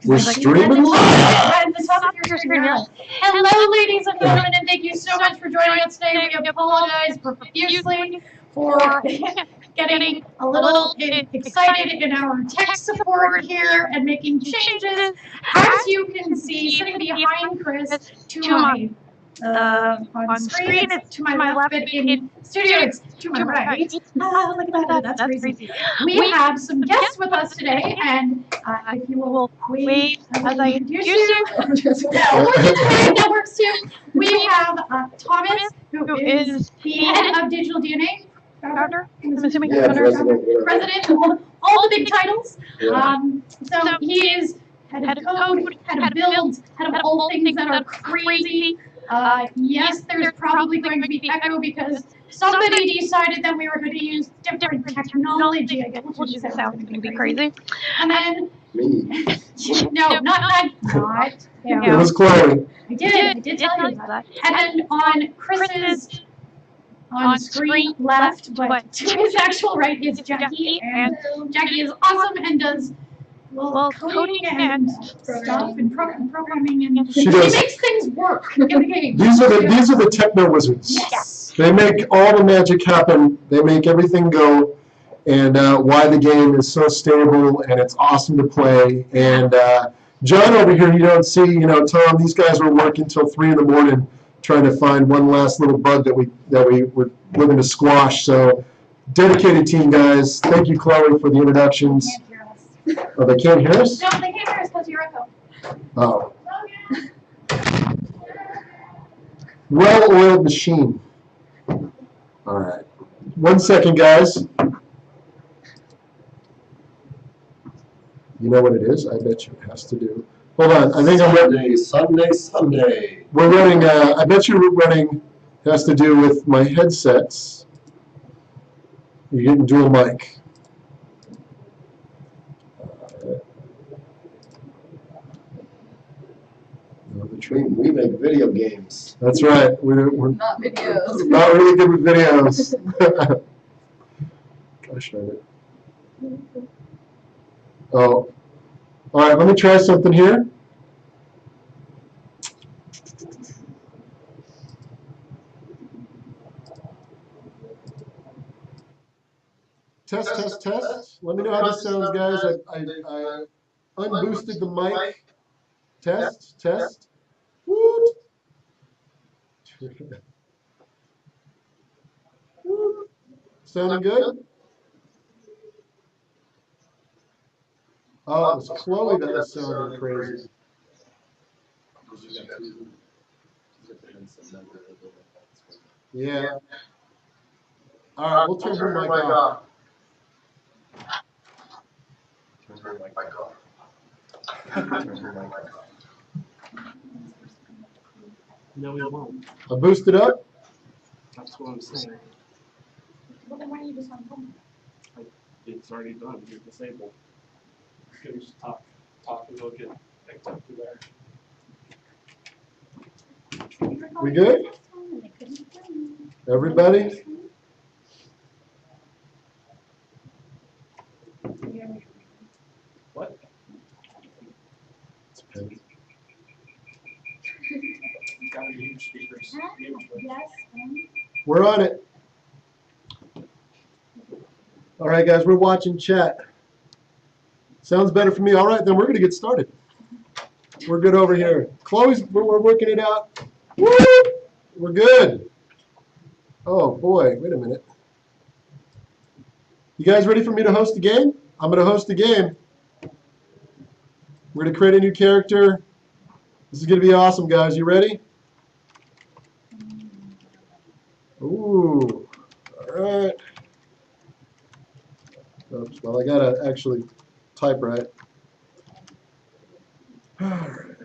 We're streaming live. At the top of your screen now. Hello, ladies and gentlemen, and thank you so much for joining us today. We apologize profusely for getting a little excited in our tech support here and making changes. As you can see, sitting behind Chris to my on screen, it's to my left, but in studio, it's to my right. Look at that, that's crazy. We have some guests with us today, and if you will wait as I introduce you, that works too. We have Thomas, who is the head of Digital DNA. Founder, I'm assuming president, all the big titles. So he is head of code, head of builds, head of all things that are crazy. Yes, there's probably going to be echo because somebody decided that we were going to use different technology. I told you the sound was going to be crazy. And then Me. no, not It was Chloe. I did tell you that. And then on Chris's on screen left, but to his actual right is Jackie, and Jackie is awesome and does coding and stuff and programming, and she makes things work in the game. These are the techno wizards. Yes. They make all the magic happen. They make everything go, and why the game is so stable and it's awesome to play. And John over here, you don't see, Tom. These guys were working till 3 in the morning trying to find one last little bug that we were looking to squash. So dedicated team, guys. Thank you, Chloe, for the introductions. Oh, they can't hear us? No, they can't hear us because you're echo. Oh. Well-oiled machine. All right. 1 second, guys. You know what it is? I bet you it has to do. Hold on. I think I'm ready. Sunday. We're running, I bet you we're running, it has to do with my headsets. You're getting dual mic. We make video games. That's right. We're not videos. Not really good with videos. Gosh darn it. Oh. All right, let me try something here. Test. Let me know how this sounds, guys. I unboosted the mic. Test. Woot. Sounding good? Oh, it was Chloe that was sounding crazy. Yeah. All right, we'll turn her mic off. No, we won't. I'll boost it up. That's what I'm saying. Well, then why don't you just unfold? It's already done. You're disabled. Can you just talk and go get picked up through there. We good? Everybody? What? Got huge speakers. We're on it. All right, guys, we're watching chat. Sounds better for me. All right, then we're going to get started. We're good over here. Chloe's, we're working it out. Woo! We're good. Oh, boy, wait a minute. You guys ready for me to host a game? I'm going to host a game. We're going to create a new character. This is going to be awesome, guys. You ready? Ooh, all right. Oops, well, I got to actually type right. All right.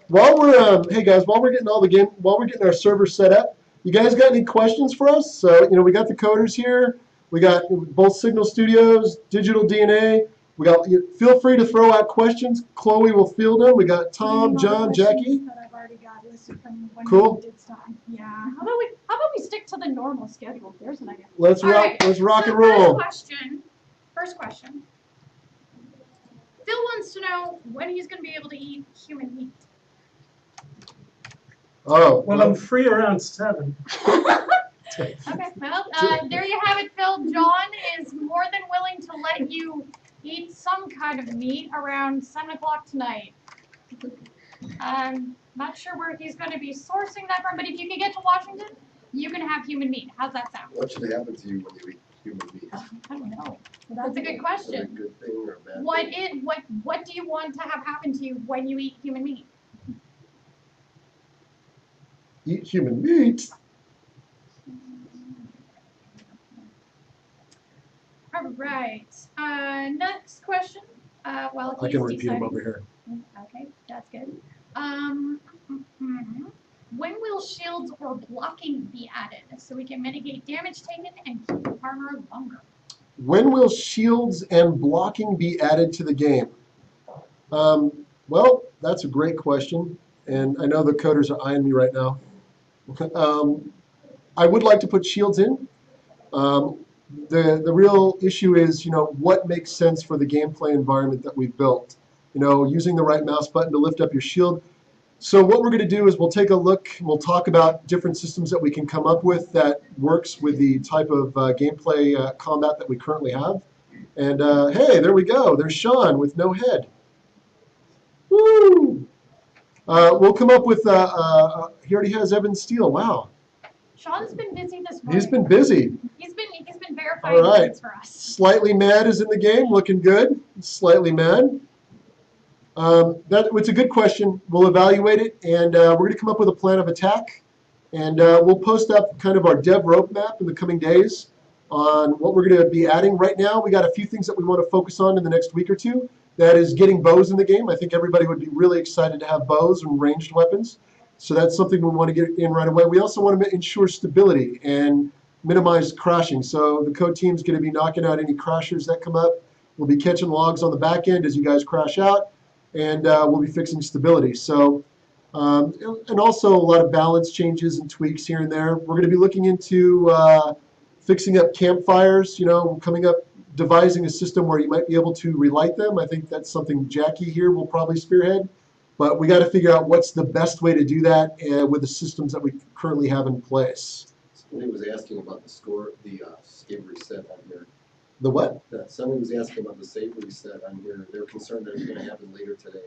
While we're hey guys, while we're getting our server set up, you guys got any questions for us? So we got the coders here. We got both Signal Studios, Digital DNA. We got. Feel free to throw out questions. Chloe will field them. We got Tom, John, Jackie. Cool. Yeah. How about we stick to the normal schedule? There's an idea. Let's rock and roll. First question. wants to know when he's going to be able to eat human meat. Oh, Well, I'm free around 7. Okay, well, there you have it, Phil. John is more than willing to let you eat some kind of meat around 7 o'clock tonight. I'm not sure where he's going to be sourcing that from, but if you can get to Washington, you can have human meat. How's that sound? What should happen to you when you eat human meat? I don't know. That's a good Is it a question. good thing or a bad What thing? what do you want to have happen to you when you eat human meat? eat human meat. All right. Next question. Well, I he's can repeat them deciding. over here. Okay, that's good. When will shields or blocking be added so we can mitigate damage taken and keep armor longer? When will shields and blocking be added to the game? Well, that's a great question, and I know the coders are eyeing me right now. I would like to put shields in. The real issue is, what makes sense for the gameplay environment that we've built. Using the right mouse button to lift up your shield. So what we're going to do is we'll take a look, we'll talk about different systems that we can come up with that works with the type of gameplay combat that we currently have. And hey, there we go. There's Sean with no head. Woo! We'll come up with, he already has Evan Steele. Wow. Sean's been busy this morning. He's been busy. He's been verifying All right. things for us. Slightly Mad is in the game, looking good. Slightly Mad. It's a good question. We'll evaluate it, and we're going to come up with a plan of attack. And we'll post up kind of our dev roadmap in the coming days on what we're going to be adding. Right now, we got a few things that we want to focus on in the next week or two. That is getting bows in the game. I think everybody would be really excited to have bows and ranged weapons. So that's something we want to get in right away. We also want to ensure stability and minimize crashing. So the code team's going to be knocking out any crashers that come up. We'll be catching logs on the back end as you guys crash out, and we'll be fixing stability. So, and also a lot of balance changes and tweaks here and there. We're going to be looking into fixing up campfires, coming up, devising a system where you might be able to relight them. I think that's something Jackie here will probably spearhead. But we got to figure out what's the best way to do that with the systems that we currently have in place. Somebody was asking about the save reset on here. The what? Somebody was asking about the save reset on here. They're concerned that it's going to happen later today.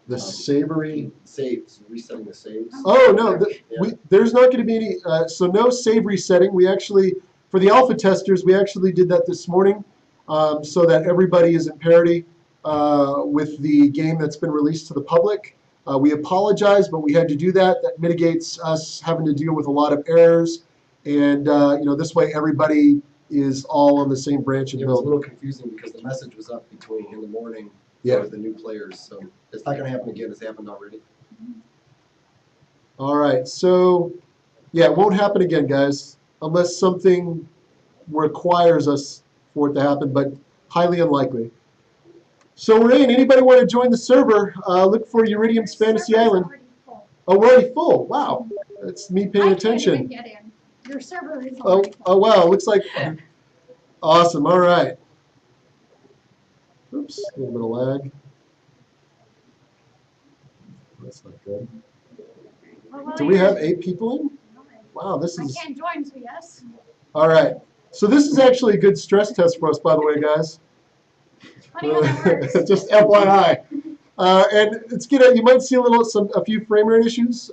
The savory Saves, resetting the saves. Oh no, Yeah. there's not going to be any. So no save resetting. We actually, for the alpha testers, we actually did that this morning, so that everybody is in parity with the game that's been released to the public. We apologize, but we had to do that. That mitigates us having to deal with a lot of errors, and this way everybody is all on the same branch and It was a build. little confusing because the message was up in the morning for the new players. So it's not going to happen again. It's happened already. All right, so yeah, it won't happen again, guys, unless something requires us for it to happen, but highly unlikely. So Rain, anybody want to join the server? Look for Uridium's Fantasy Server's Island. already full. Oh, we're already full. Wow, that's me paying I attention. can't even get in. Your server is Oh, already full. oh wow, looks like awesome. All right. Oops, a little bit of lag. That's not good. Well, Do we have 8 people in? Wow, this I is can't join, so yes. all right. So this is actually a good stress test for us, by the way, guys. Funny how that works. Just FYI. And it's you might see a few frame rate issues,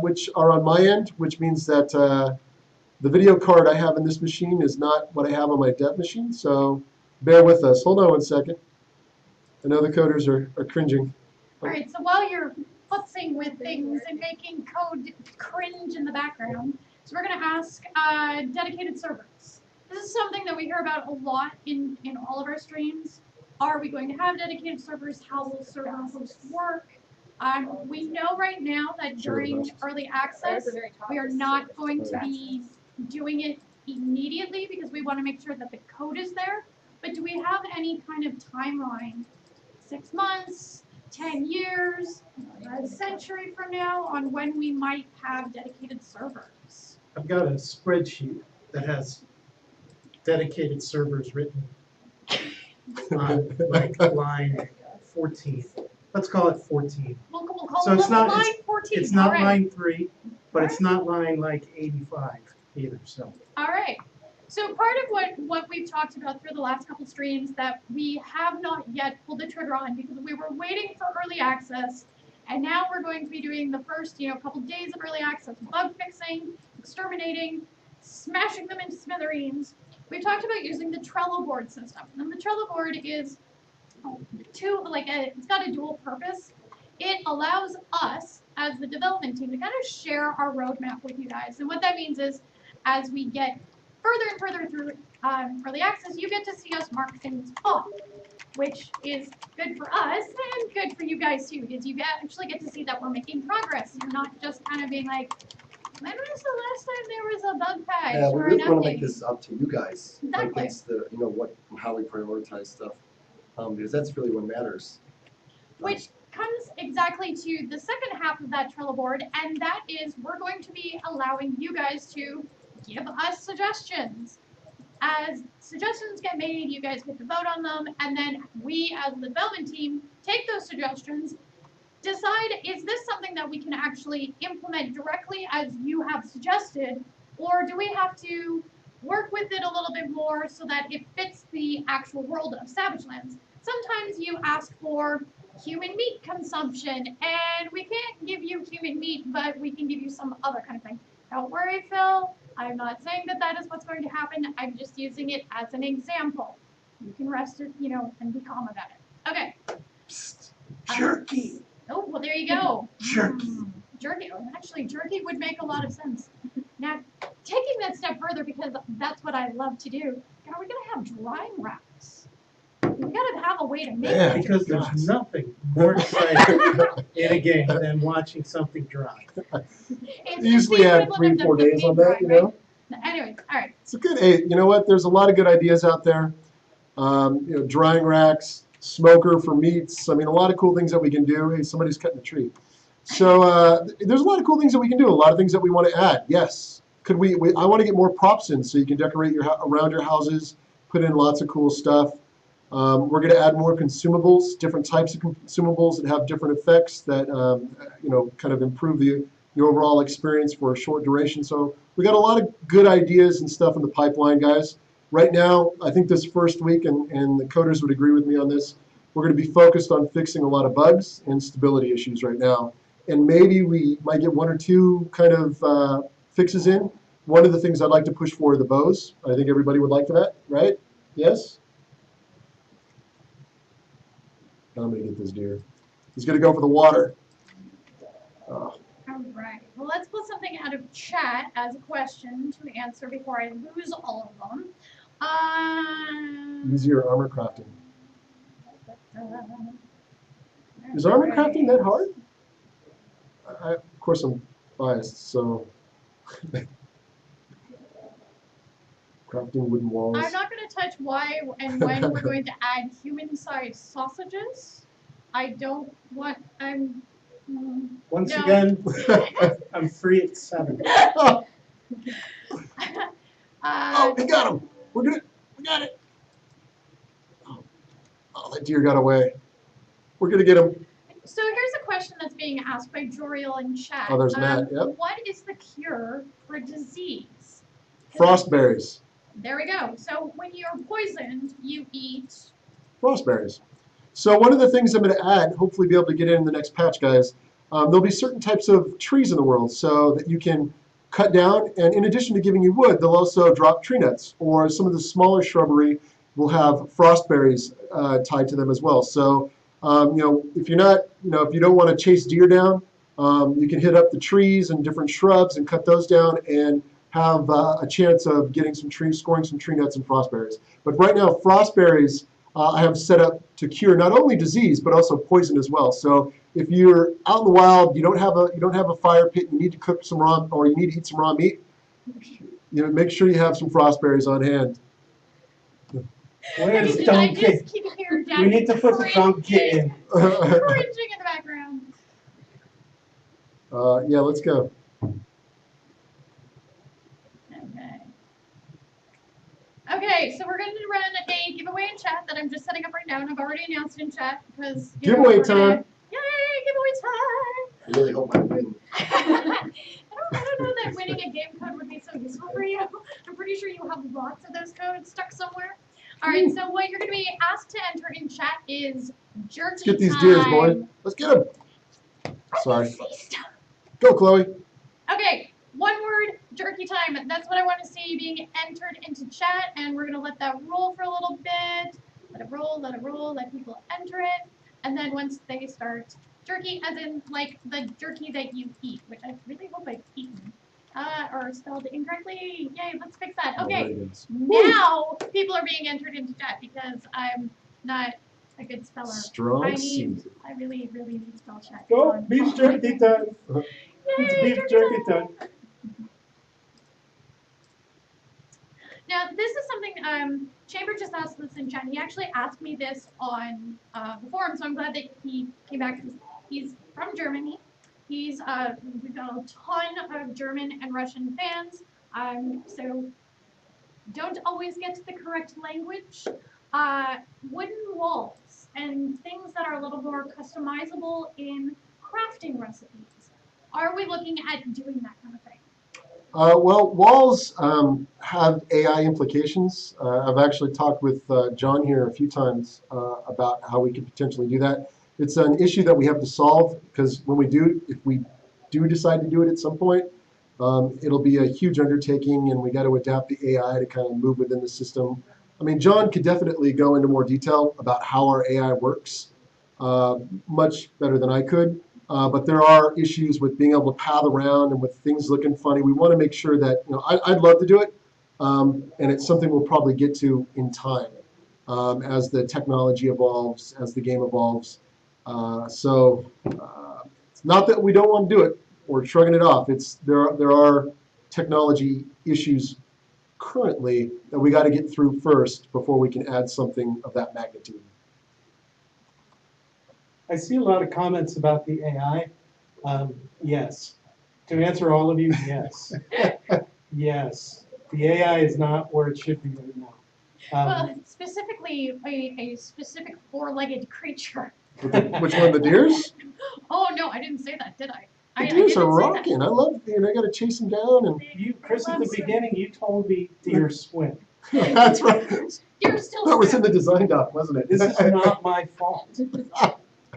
which are on my end, which means that the video card I have in this machine is not what I have on my dev machine. So bear with us. Hold on one second. I know the coders are cringing. All right, so while you're futzing with things and making code cringe in the background, so we're going to ask dedicated servers. This is something that we hear about a lot in all of our streams. Are we going to have dedicated servers? How will server hosts work? We know right now that during early access, we are not going to be doing it immediately because we want to make sure that the code is there. But do we have any kind of timeline? 6 months, 10 years, a century from now on when we might have dedicated servers? I've got a spreadsheet that has dedicated servers written on like line 14. Let's call it 14. We'll call So it it's not- line 14. It's not All right. line 3, but it's not line like 85 either. So All right. So part of what we've talked about through the last couple streams that we have not yet pulled the trigger on because we were waiting for early access, and now we're going to be doing the first, couple days of early access, bug fixing, exterminating, smashing them into smithereens. We've talked about using the Trello board system, and the Trello board is it's got a dual purpose. It allows us as the development team to kind of share our roadmap with you guys, and what that means is, as we get further and further through early access, you get to see us mark things off, which is good for us and good for you guys too, because you actually get to see that we're making progress. You're not just kind of being like, when was the last time there was a bug patch Yeah, we or an really want to update? make this up to you guys. Exactly. Like it's the, how we prioritize stuff. Because that's really what matters. Which comes exactly to the second half of that Trello board, and that is we're going to be allowing you guys to give us suggestions. As suggestions get made, you guys get to vote on them, and then we as the development team take those suggestions, decide is this something that we can actually implement directly as you have suggested, or do we have to work with it a little bit more so that it fits the actual world of Savage Lands. Sometimes you ask for human meat consumption, and we can't give you human meat, but we can give you some other kind of thing. Don't worry, Phil. I'm not saying that that is what's going to happen. I'm just using it as an example. You can rest it, and be calm about it. Okay. Psst, jerky. Oh, well, there you go. Jerky. Jerky. Oh, actually, jerky would make a lot of sense. Now, taking that step further, because that's what I love to do, are we going to have drying racks? We got to have a way to make Yeah, it. because there's nothing more exciting in a game than watching something dry. It's Usually the add equivalent 3-4 of the days on paint that, dry, right? Anyway, all right. It's a good, hey, you know what? There's a lot of good ideas out there. Drying racks, smoker for meats. I mean, a lot of cool things that we can do. Hey, somebody's cutting a tree. So there's a lot of cool things that we can do. A lot of things that we want to add. Yes. Could we I want to get more props in so you can decorate around your houses, put in lots of cool stuff. We're going to add more consumables, different types of consumables that have different effects that kind of improve the overall experience for a short duration. So we got a lot of good ideas and stuff in the pipeline, guys. Right now, I think this first week, and the coders would agree with me on this, we're going to be focused on fixing a lot of bugs and stability issues right now. And maybe we might get 1 or 2 kind of fixes in. One of the things I'd like to push for are the bows. I think everybody would like that, right? Yes? I'm going to get this deer. He's going to go for the water. Oh. All right. Well, let's pull something out of chat as a question to answer before I lose all of them. Easier armor crafting. Is armor crafting that hard? Of course, I'm biased, so. Crafting wooden walls. I'm not going to touch why and when we're going to add human-sized sausages. I don't want. Once No. again, I'm free at 7. Oh, we got him. We got it. Oh, that deer got away. We're gonna get him. So here's a question that's being asked by Joriel in chat. Oh, there's Matt. Yep. What is the cure for disease? Frostberries. There we go. So when you're poisoned, you eat. Frostberries. So one of the things I'm going to add, hopefully be able to get in the next patch, guys, there'll be certain types of trees in the world so that you can cut down, and in addition to giving you wood, they'll also drop tree nuts, or some of the smaller shrubbery will have frostberries tied to them as well. So, if you're not, if you don't want to chase deer down, you can hit up the trees and different shrubs and cut those down and have a chance of getting scoring some tree nuts and frostberries. But right now, frostberries I have set up to cure not only disease but also poison as well. So if you're out in the wild, you don't have a fire pit, you need to cook some raw, or you need to eat some raw meat, make sure you have some frostberries on hand. Where's I Donkey? just keep hearing Dad We need to put the Donkey in. cringing in the background. Yeah, let's go. Okay. Okay, so we're going to run a giveaway in chat that I'm just setting up right now, and I've already announced in chat because Giveaway we're gonna- time. Yay, giveaway time! I really hope I win. I don't know that winning a game code would be so useful for you. I'm pretty sure you have lots of those codes stuck somewhere. All right, so what you're going to be asked to enter in chat is jerky Let's get these time. deers, boy. Let's get them. Sorry. Go, Chloe. Okay, one word, jerky time. That's what I want to see being entered into chat, and we're going to let that roll for a little bit. Let it roll, let people enter it. And then once they start jerky, as in like the jerky that you eat, which I really hope I've eaten. Or spelled incorrectly. Yay, let's fix that. Okay, now people are being entered into chat because I'm not a good speller. Strong C. I really need to spell chat. Go, beef jerky time. Yay, It's beef jerky time. Now, this is something Chamber just asked this in chat. He actually asked me this on the forum, so I'm glad that he came back. He's from Germany. We've got a ton of German and Russian fans, so don't always get the correct language. Wooden walls and things that are a little more customizable in crafting recipes. Are we looking at doing that kind of thing? Well, walls have AI implications. I've actually talked with John here a few times about how we could potentially do that. It's an issue that we have to solve because when we do, if we do decide to do it at some point, it'll be a huge undertaking, and we got to adapt the AI to kind of move within the system. I mean, John could definitely go into more detail about how our AI works, much better than I could. But there are issues with being able to path around and with things looking funny. We want to make sure that, I'd love to do it, and it's something we'll probably get to in time as the technology evolves, as the game evolves. It's not that we don't want to do it or shrugging it off. There are technology issues currently that we got to get through first before we can add something of that magnitude. I see a lot of comments about the AI. Yes. To answer all of you, yes. Yes. The AI is not where it should be right now. Well, specifically a specific four-legged creature. Which one, the deers? Oh no, I didn't say that, did I? The I deers didn't are say that. rocking. I love, I got to chase them down. And Chris, at the beginning, you told me deer swim. that's right. You're still That was in screwed. the design doc, wasn't it? This is not my fault.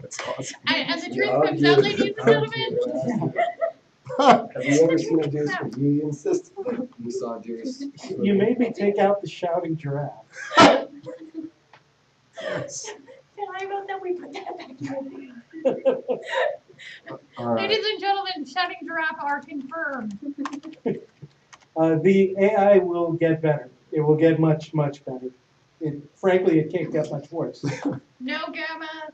That's awesome. And the truth comes out, ladies and gentlemen. Have you ever seen a deer swim? You insist. You saw deers. You made me take out the shouting giraffe. Yes. Can I vote that we put that back in? All right. Ladies and gentlemen, shouting giraffe are confirmed. The AI will get better. It will get much, much better. Frankly, it can't get much worse. No, Gamma.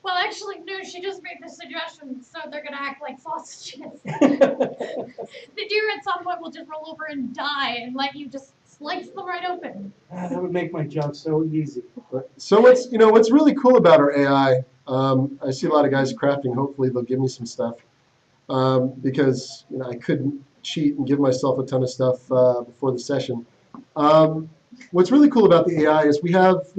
Well, actually, no, she just made the suggestion, so they're going to act like sausages. The deer at some point will just roll over and die and let you just slice them right open. That would make my job so easy. So what's really cool about our AI, I see a lot of guys crafting. Hopefully they'll give me some stuff because I couldn't cheat and give myself a ton of stuff before the session. What's really cool about the AI is we have,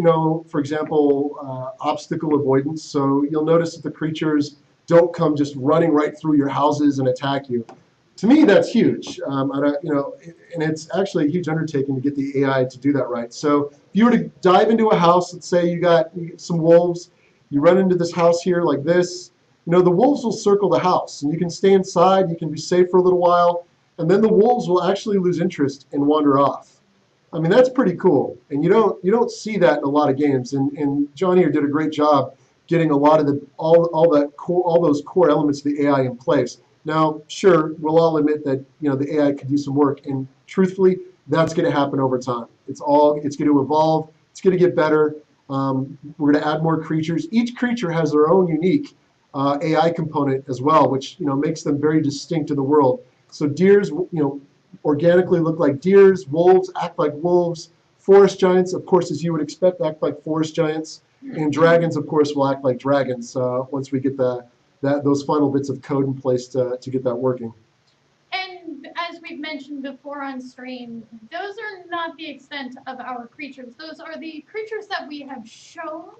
for example, obstacle avoidance. So you'll notice that the creatures don't come just running right through your houses and attack you. To me, that's huge. And it's actually a huge undertaking to get the AI to do that right. So if you were to dive into a house, let's say you get some wolves, you run into this house here like this, the wolves will circle the house, and you can stay inside, you can be safe for a little while, and then the wolves will actually lose interest and wander off. I mean, that's pretty cool, and you don't see that in a lot of games. And John here did a great job getting a lot of all those core elements of the AI in place. Now, sure, we'll all admit that the AI could do some work, and truthfully, that's going to happen over time. It's going to evolve. It's going to get better. We're going to add more creatures. Each creature has their own unique AI component as well, which makes them very distinct in the world. So deers, organically look like deers. Wolves act like wolves. Forest giants, of course, as you would expect, act like forest giants. And dragons, of course, will act like dragons once we get those final bits of code in place to get that working. And as we've mentioned before on stream, those are not the extent of our creatures. Those are the creatures that we have shown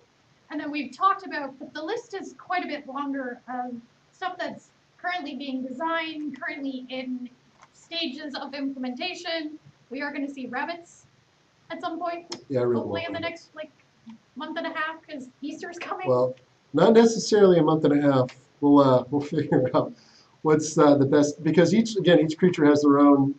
and that we've talked about, but the list is quite a bit longer of stuff that's currently being designed, currently in stages of implementation. We are going to see rabbits at some point, Yeah, I really hopefully want in the rabbits. next month and a half, because Easter's coming. Well, not necessarily a month and a half. We'll figure out what's the best, because each creature has their own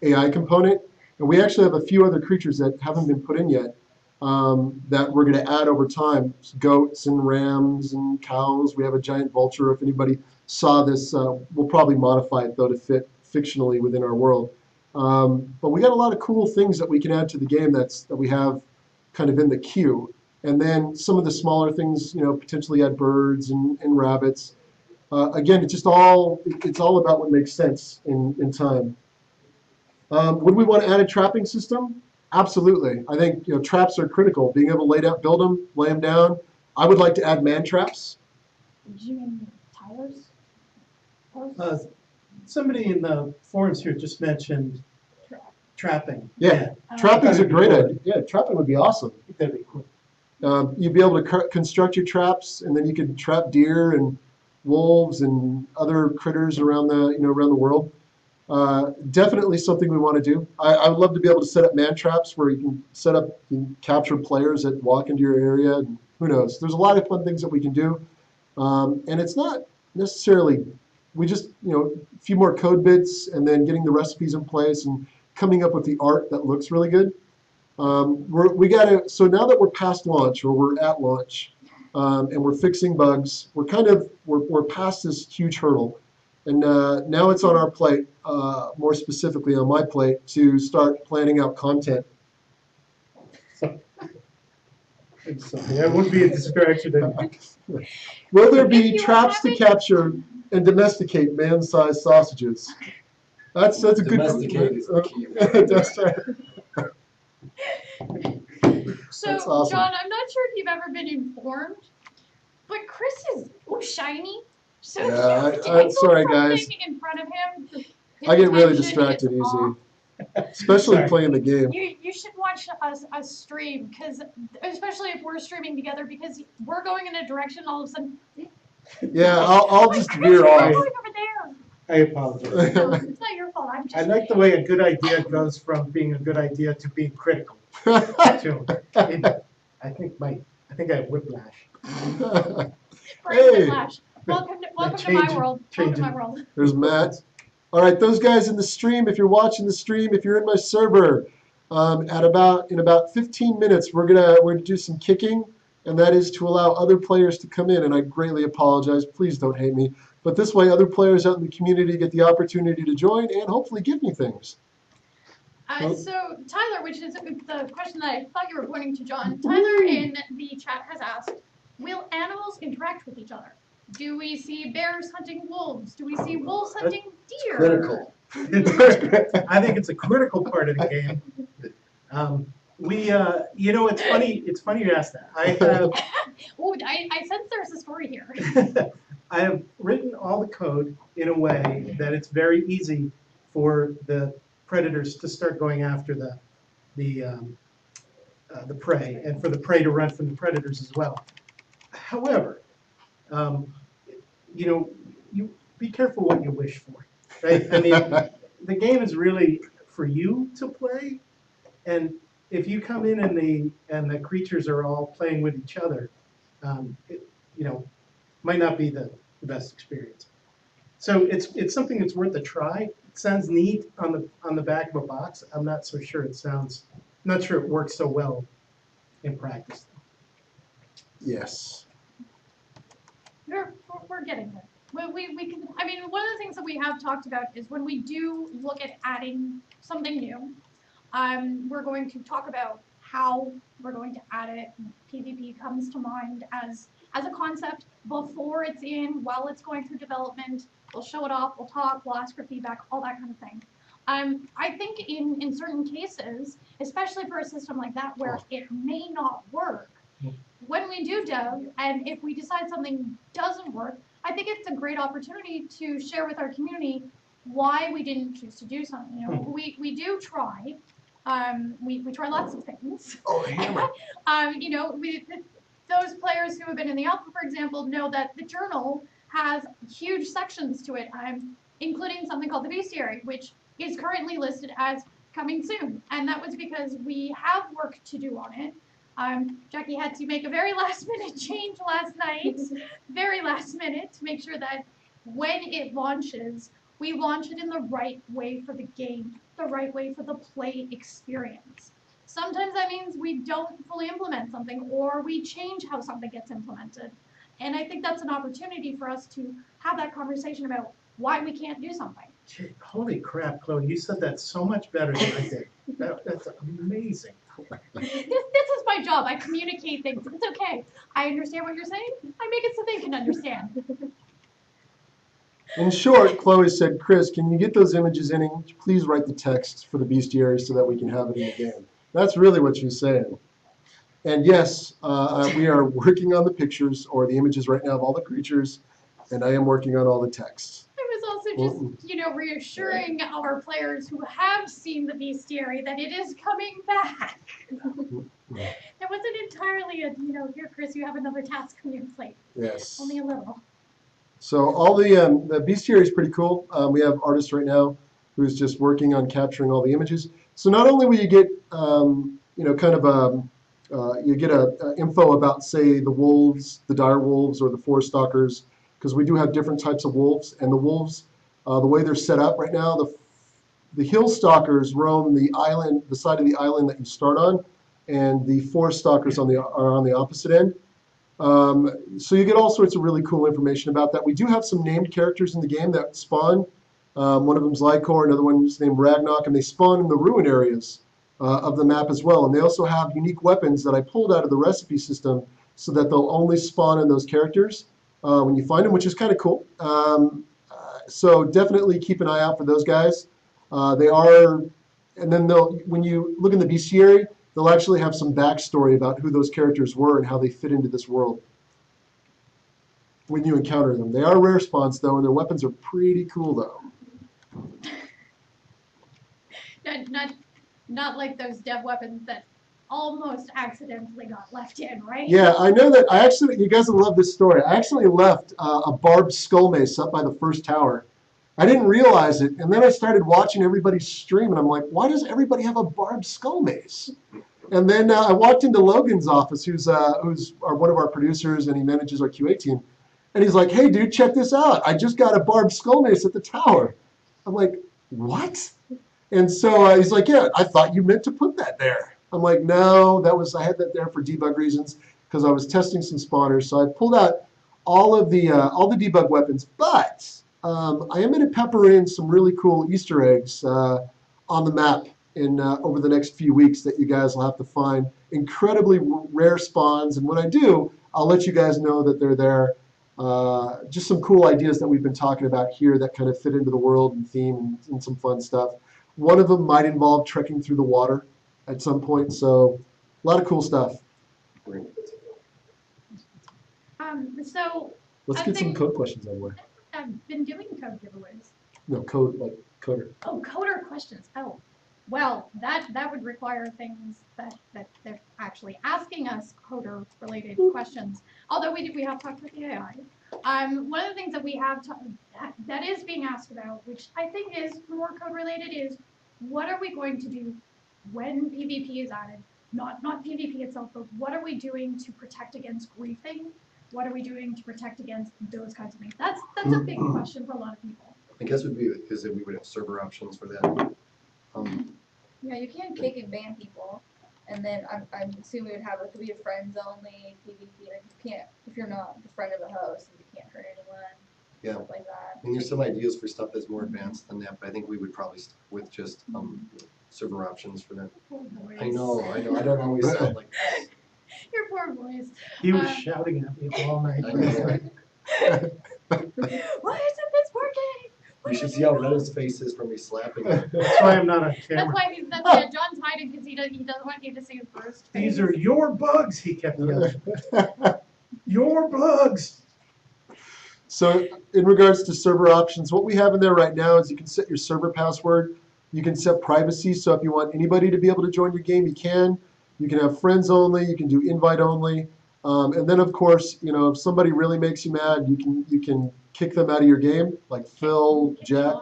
AI component, and we actually have a few other creatures that haven't been put in yet that we're going to add over time. Goats and rams and cows. We have a giant vulture. If anybody saw this, we'll probably modify it though to fit fictionally within our world. But we got a lot of cool things that we can add to the game that we have kind of in the queue. And then some of the smaller things, potentially add birds and rabbits. Again, it's all about what makes sense in time. Would we want to add a trapping system? Absolutely. I think traps are critical. Being able to build them, lay them down. I would like to add man traps. Did you mean Tyler's? Somebody in the forums here just mentioned trapping. Yeah, trapping's a great idea. Yeah, trapping would be awesome. That'd be cool. You'd be able to construct your traps, and then you could trap deer and wolves and other critters around the world. Definitely something we want to do. I would love to be able to set up man traps where you can capture players that walk into your area. And who knows? There's a lot of fun things that we can do, and it's not necessarily. We just a few more code bits and then getting the recipes in place and coming up with the art that looks really good. So now that we're past launch, or we're at launch, and we're fixing bugs, we're past this huge hurdle, and now it's on our plate, more specifically on my plate, to start planning out content. I'm sorry, that would be a distraction. Will there be traps to capture and domesticate man-sized sausages? That's a good Domesticate is the key. That's right. So, That's awesome. John, I'm not sure if you've ever been informed, but Chris is shiny. So Yeah, if you I'm dangle sorry, guys. something in front of him, his I get really attention distracted is easy, off. especially Sorry. playing the game. You should watch us stream, because especially if we're streaming together, because we're going in a direction, all of a sudden. Yeah, I'll Wait, just Chris, veer you're off. going over there. I apologize. No, it's not your fault. I'm just. I like the way a good idea goes from being a good idea to being critical. Too. I think I have whiplash. Brain flash. Welcome to my Changing- world. Welcome to changing. my world. There's Matt. All right, those guys in the stream, if you're watching the stream, if you're in my server, in about 15 minutes, we're gonna do some kicking, and that is to allow other players to come in. And I greatly apologize. Please don't hate me. But this way, other players out in the community get the opportunity to join and hopefully give me things. So Tyler, which is the question that I thought you were pointing to, John. Tyler in the chat has asked, will animals interact with each other? Do we see bears hunting wolves? Do we see wolves hunting deer? Critical. I think it's a critical part of the game. It's funny. It's funny you asked that. I sense there's a story here. I have written all the code in a way that it's very easy for the predators to start going after the prey, and for the prey to run from the predators as well. However, you be careful what you wish for, right? I mean, the game is really for you to play, and if you come in and the creatures are all playing with each other, might not be the best experience. So it's something that's worth a try. It sounds neat on the back of a box. I'm not so sure it works so well in practice. Yes. We're getting there. We can. I mean, one of the things that we have talked about is when we do look at adding something new, we're going to talk about how we're going to add it. PvP comes to mind as a concept before it's in, while it's going through development. We'll show it off, we'll talk, we'll ask for feedback, all that kind of thing. I think in certain cases, especially for a system like that where it may not work, when we do dev, and if we decide something doesn't work, I think it's a great opportunity to share with our community, why we didn't choose to do something. You know, we do try. We try lots of things. Oh, hammer. You know, those players who have been in the alpha, for example, know that the journal has huge sections to it, including something called the Beastiary, which is currently listed as coming soon. And that was because we have work to do on it. Jackie had to make a very last minute change last night, very last minute, to make sure that when it launches, we launch it in the right way for the game, the right way for the play experience. Sometimes that means we don't fully implement something or we change how something gets implemented. And I think that's an opportunity for us to have that conversation about why we can't do something. Holy crap, Chloe, you said that so much better than I did. That's amazing. This is my job. I communicate things. It's okay. I understand what you're saying. I make it so they can understand. In short, Chloe said, Chris, can you get those images in? Please write the text for the Beastiary so that we can have it in the game. That's really what she's saying. And yes, we are working on the pictures or the images right now of all the creatures, and I am working on all the texts. I was also just, you know, reassuring our players who have seen the Beastiary that it is coming back. It wasn't entirely a, you know, here, Chris, you have another task on your plate. Yes. Only a little. So all the Beastiary is pretty cool. We have artists right now who's just working on capturing all the images. So not only will you get, you know, kind of you get a info about, say, the wolves, the dire wolves, or the forest stalkers, because we do have different types of wolves. And the wolves, the way they're set up right now, the hill stalkers roam the island, the side of the island that you start on, and the forest stalkers are on the opposite end. So you get all sorts of really cool information about that. We do have some named characters in the game that spawn. One of them's Lycor, another one's named Ragnarok, and they spawn in the ruin areas of the map as well. And they also have unique weapons that I pulled out of the recipe system so that they'll only spawn in those characters when you find them, which is kind of cool. So definitely keep an eye out for those guys. They are, and then when you look in the Beastiary, they'll actually have some backstory about who those characters were and how they fit into this world when you encounter them. They are rare spawns, though, and their weapons are pretty cool, though. Not like those dev weapons that almost accidentally got left in, right? Yeah, I know that. You guys will love this story. I actually left a barbed skull mace up by the first tower. I didn't realize it, and then I started watching everybody stream, and I'm like, why does everybody have a barbed skull mace? And then I walked into Logan's office, who's one of our producers, and he manages our QA team. And he's like, hey, dude, check this out. I just got a barbed skull mace at the tower. I'm like, what? And so he's like, yeah, I thought you meant to put that there. I'm like, no, I had that there for debug reasons because I was testing some spawners. So I pulled out all the debug weapons, but I am going to pepper in some really cool Easter eggs on the map over the next few weeks that you guys will have to find. Incredibly rare spawns, and when I do, I'll let you guys know that they're there. Just some cool ideas that we've been talking about here that kind of fit into the world and theme and some fun stuff. One of them might involve trekking through the water at some point, so a lot of cool stuff. So let's get some code questions out of the way. I've been doing code giveaways. No, code, like coder. Oh, coder questions. Oh, well, that would require things that they're actually asking us coder-related questions. Although we have talked with the AI. One of the things that we have that is being asked about, which I think is more code-related, is what are we going to do when PvP is added? Not PvP itself, but what are we doing to protect against griefing? What are we doing to protect against those kinds of things? That's a big question for a lot of people. I guess that we would have server options for that. Yeah, you can't kick and ban people, and then I'm assuming we would have we have friends only PvP. Like you can't if you're not the friend of the host, you can't hurt anyone. Yeah. Stuff like that. I mean, there's some ideas for stuff that's more advanced than that, but I think we would probably stick with just server options for that. Poor boys. I know. I don't always sound like this. Your poor boys. He was shouting at me all night. I know. Why isn't this working? You should see how red his face is from me slapping him. That's why I'm not on camera. That's why John's hiding because he doesn't want you to see his first. These are your bugs, he kept yelling. Your bugs. So in regards to server options, what we have in there right now is you can set your server password. You can set privacy, so if you want anybody to be able to join your game, you can. You can have friends only. You can do invite only. And then, of course, you know, if somebody really makes you mad, you can kick them out of your game, like Phil, Jack.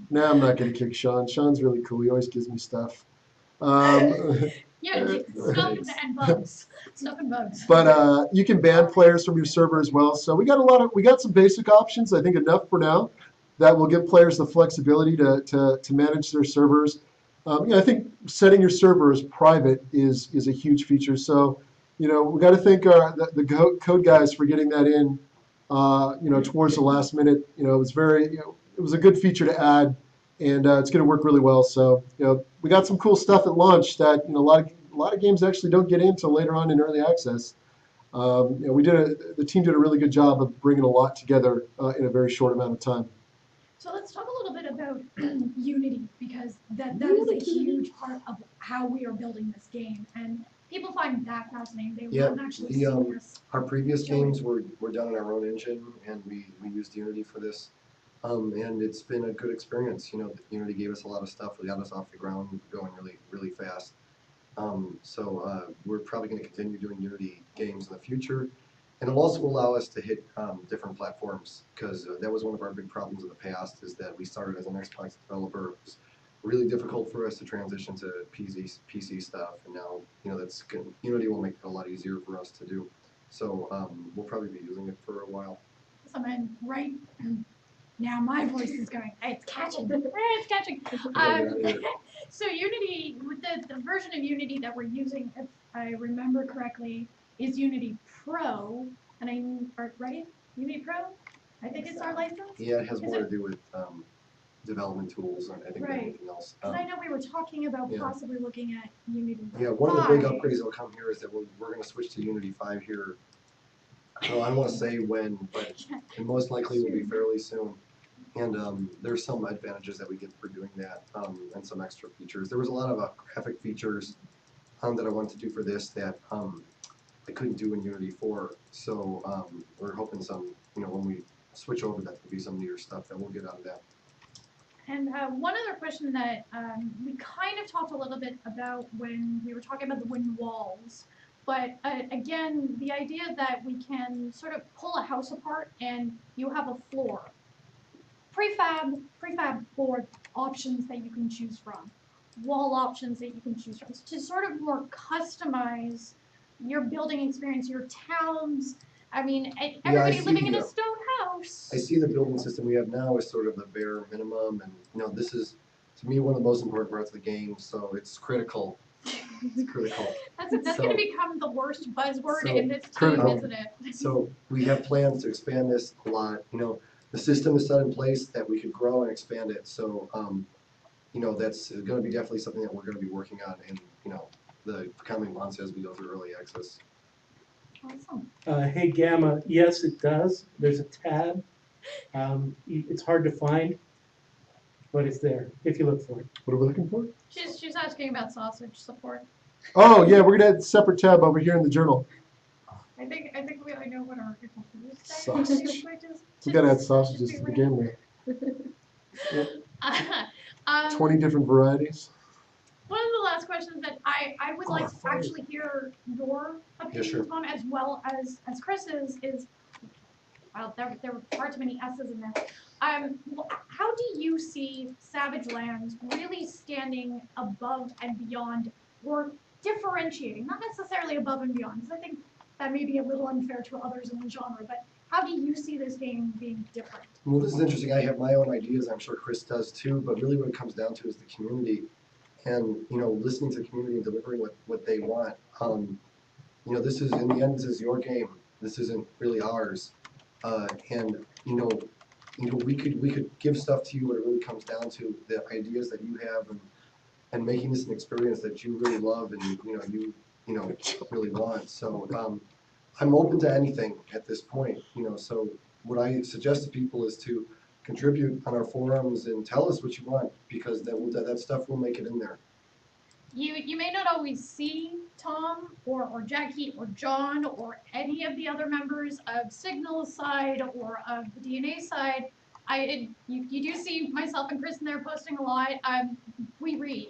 Nah, I'm not going to kick Sean. Sean's really cool. He always gives me stuff. Yeah, stuff and bugs. Stuff and bugs. But you can ban players from your server as well. So we got some basic options. I think enough for now that will give players the flexibility to manage their servers. I think setting your server as private is a huge feature. So, you know, we got to thank the code guys for getting that in. Towards the last minute. You know, it was a good feature to add, and it's going to work really well. So, you know, we got some cool stuff at launch that a lot of games actually don't get in until later on in early access. The team did a really good job of bringing a lot together in a very short amount of time. So let's talk a little bit about Unity, because that is a huge part of how we are building this game, and people find that fascinating. They Yeah, won't actually see us. our previous games were done in our own engine, and we used Unity for this. And it's been a good experience. You know, Unity gave us a lot of stuff. We got us off the ground going really, really fast. We're probably going to continue doing Unity games in the future. And it'll also allow us to hit different platforms, because that was one of our big problems in the past, is that we started as an Xbox developer. It was really difficult for us to transition to PC stuff, and now, you know, Unity will make it a lot easier for us to do. So we'll probably be using it for a while. So man, right now my voice is going, it's catching. It's catching. So Unity, with the version of Unity that we're using, if I remember correctly, is Unity Pro, right? Unity Pro? I think it's our license. Yeah, it has more to do with development tools, I think, than Right. anything else. Because I know we were talking about Yeah. possibly looking at Unity. Yeah, one of the big 5. upgrades that'll come here is that we're going to switch to Unity 5 here. Well, I don't want to say when, but it most likely will be fairly soon. And there's some advantages that we get for doing that, and some extra features. There was a lot of graphic features that I wanted to do for this that I couldn't do in Unity 4. So we're hoping when we switch over, that will be some neater stuff that we'll get out of that. And one other question that we kind of talked a little bit about when we were talking about the wooden walls, but again, the idea that we can sort of pull a house apart and you have a floor. Prefab board options that you can choose from, wall options that you can choose from, to sort of more customize your building experience, your towns. I mean, everybody living in a stone house. I see the building system we have now as sort of the bare minimum, and this is, to me, one of the most important parts of the game, so it's critical. It's critical. That's going to become the worst buzzword in this team, isn't it? So we have plans to expand this a lot. The system is set in place that we could grow and expand it. So, that's going to be definitely something that we're going to be working on in, the coming months as we go through early access. Awesome. Hey, Gamma, yes, it does. There's a tab. It's hard to find, but it's there if you look for it. What are we looking for? She's asking about sausage support. Oh yeah, we're gonna add a separate tab over here in the journal. I think I know what our Sausage. We gotta add sausages to the game there. Yep. 20 different varieties. One of the last questions that I would like to actually hear your opinions on, as well as Chris's, is, wow, there were far too many S's in there. How do you see Savage Lands really standing above and beyond, or differentiating, not necessarily above and beyond, because I think that may be a little unfair to others in the genre, but how do you see this game being different? Well, this is interesting. I have my own ideas. I'm sure Chris does too, but really what it comes down to is the community. And, listening to the community and delivering what they want. This is, in the end, this is your game. This isn't really ours. We could give stuff to you, but it really comes down to the ideas that you have, and making this an experience that you really love and you really want. So I'm open to anything at this point. So what I suggest to people is to contribute on our forums and tell us what you want, because that stuff will make it in there. you may not always see Tom or Jackie or John or any of the other members of Signal's side or of the DNA side. You do see myself and Chris in there posting a lot. We read.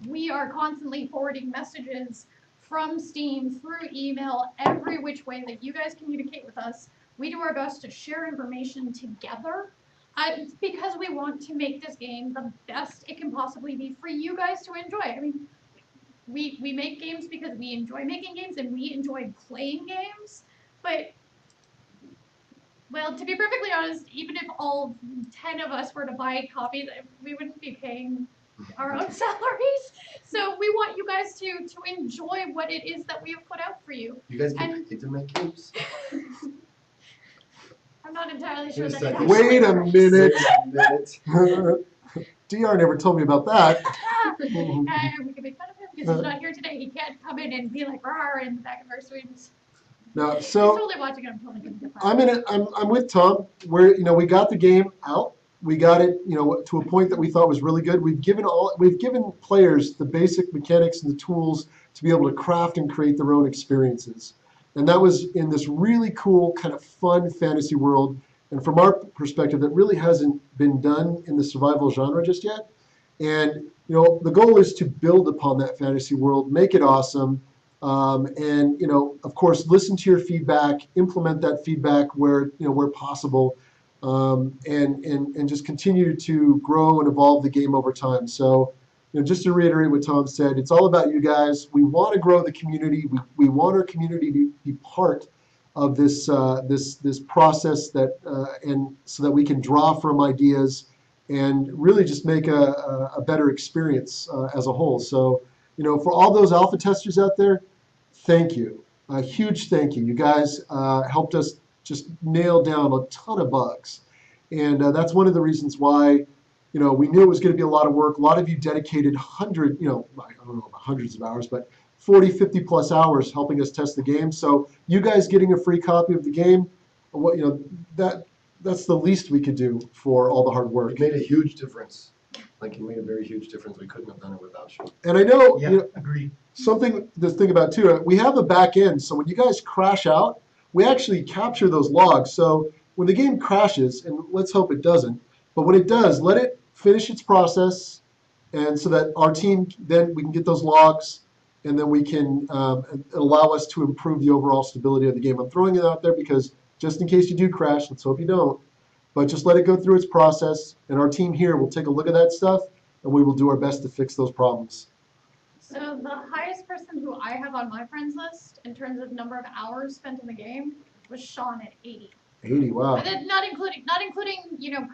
We are constantly forwarding messages from Steam through email, every which way that you guys communicate with us. We do our best to share information together. It's because we want to make this game the best it can possibly be for you guys to enjoy. I mean, we make games because we enjoy making games and we enjoy playing games. But, well, to be perfectly honest, even if all 10 of us were to buy copies, we wouldn't be paying our own salaries. So we want you guys to enjoy what it is that we have put out for you. You guys get And- paid to make games? I'm not entirely sure Wait a that second. it Wait a actually minute. Wait a minute. DR never told me about that. we can make fun of him because he's not here today. He can't come in and be like "rawr" in the back of our swings. No, He's so totally watching it. I'm totally gonna get I'm in it. I'm with Tom. We got the game out. We got it, to a point that we thought was really good. We've given players the basic mechanics and the tools to be able to craft and create their own experiences. And that was in this really cool kind of fun fantasy world. And from our perspective, that really hasn't been done in the survival genre just yet. And the goal is to build upon that fantasy world, make it awesome, and of course, listen to your feedback, implement that feedback where possible, and just continue to grow and evolve the game over time. So, just to reiterate what Tom said, it's all about you guys. We want to grow the community. We want our community to be part of this this process and so that we can draw from ideas and really just make a better experience as a whole. So, for all those alpha testers out there, thank you. A huge thank you. You guys helped us just nail down a ton of bugs. And that's one of the reasons why, we knew it was going to be a lot of work. A lot of you dedicated I don't know about hundreds of hours, but 40, 50 plus hours helping us test the game. So you guys getting a free copy of the game, that's the least we could do for all the hard work. It made a huge difference. Like, it made a very huge difference. We couldn't have done it without you. And I know, Yeah, agreed. something to think about too, we have a back end, so when you guys crash out, we actually capture those logs. So when the game crashes, and let's hope it doesn't, but when it does, let it finish its process, and so that our team, then we can get those logs, and then we can allow us to improve the overall stability of the game. I'm throwing it out there because just in case you do crash, let's hope you don't, but just let it go through its process, and our team here will take a look at that stuff, and we will do our best to fix those problems. So the highest person who I have on my friends list in terms of number of hours spent in the game was Sean at 80. 80, wow. But then not including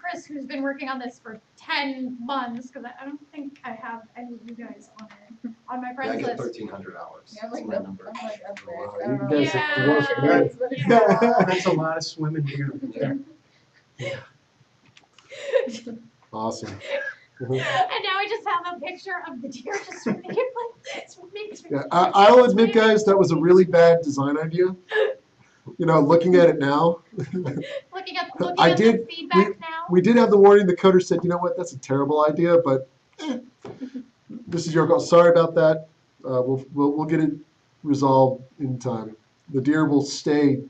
Chris, who's been working on this for 10 months, because I don't think I have any of you guys on my Yeah, I friends get list. 1,300 hours. Yeah, I'm like, That's my up, number. I'm like up there. Wow, I don't you know. guys Yeah. are dwarfs, man. Yeah. That's a lot of swimming to go. Awesome. And now I just have a picture of the deer just swimming in my swimming. Yeah, I'll admit, guys, that was a really bad design idea. Looking at it now, Looking at I the did- feedback now. we did have the warning. The coder said, what, that's a terrible idea, but this is your call. Sorry about that. We'll get it resolved in time. The deer will stay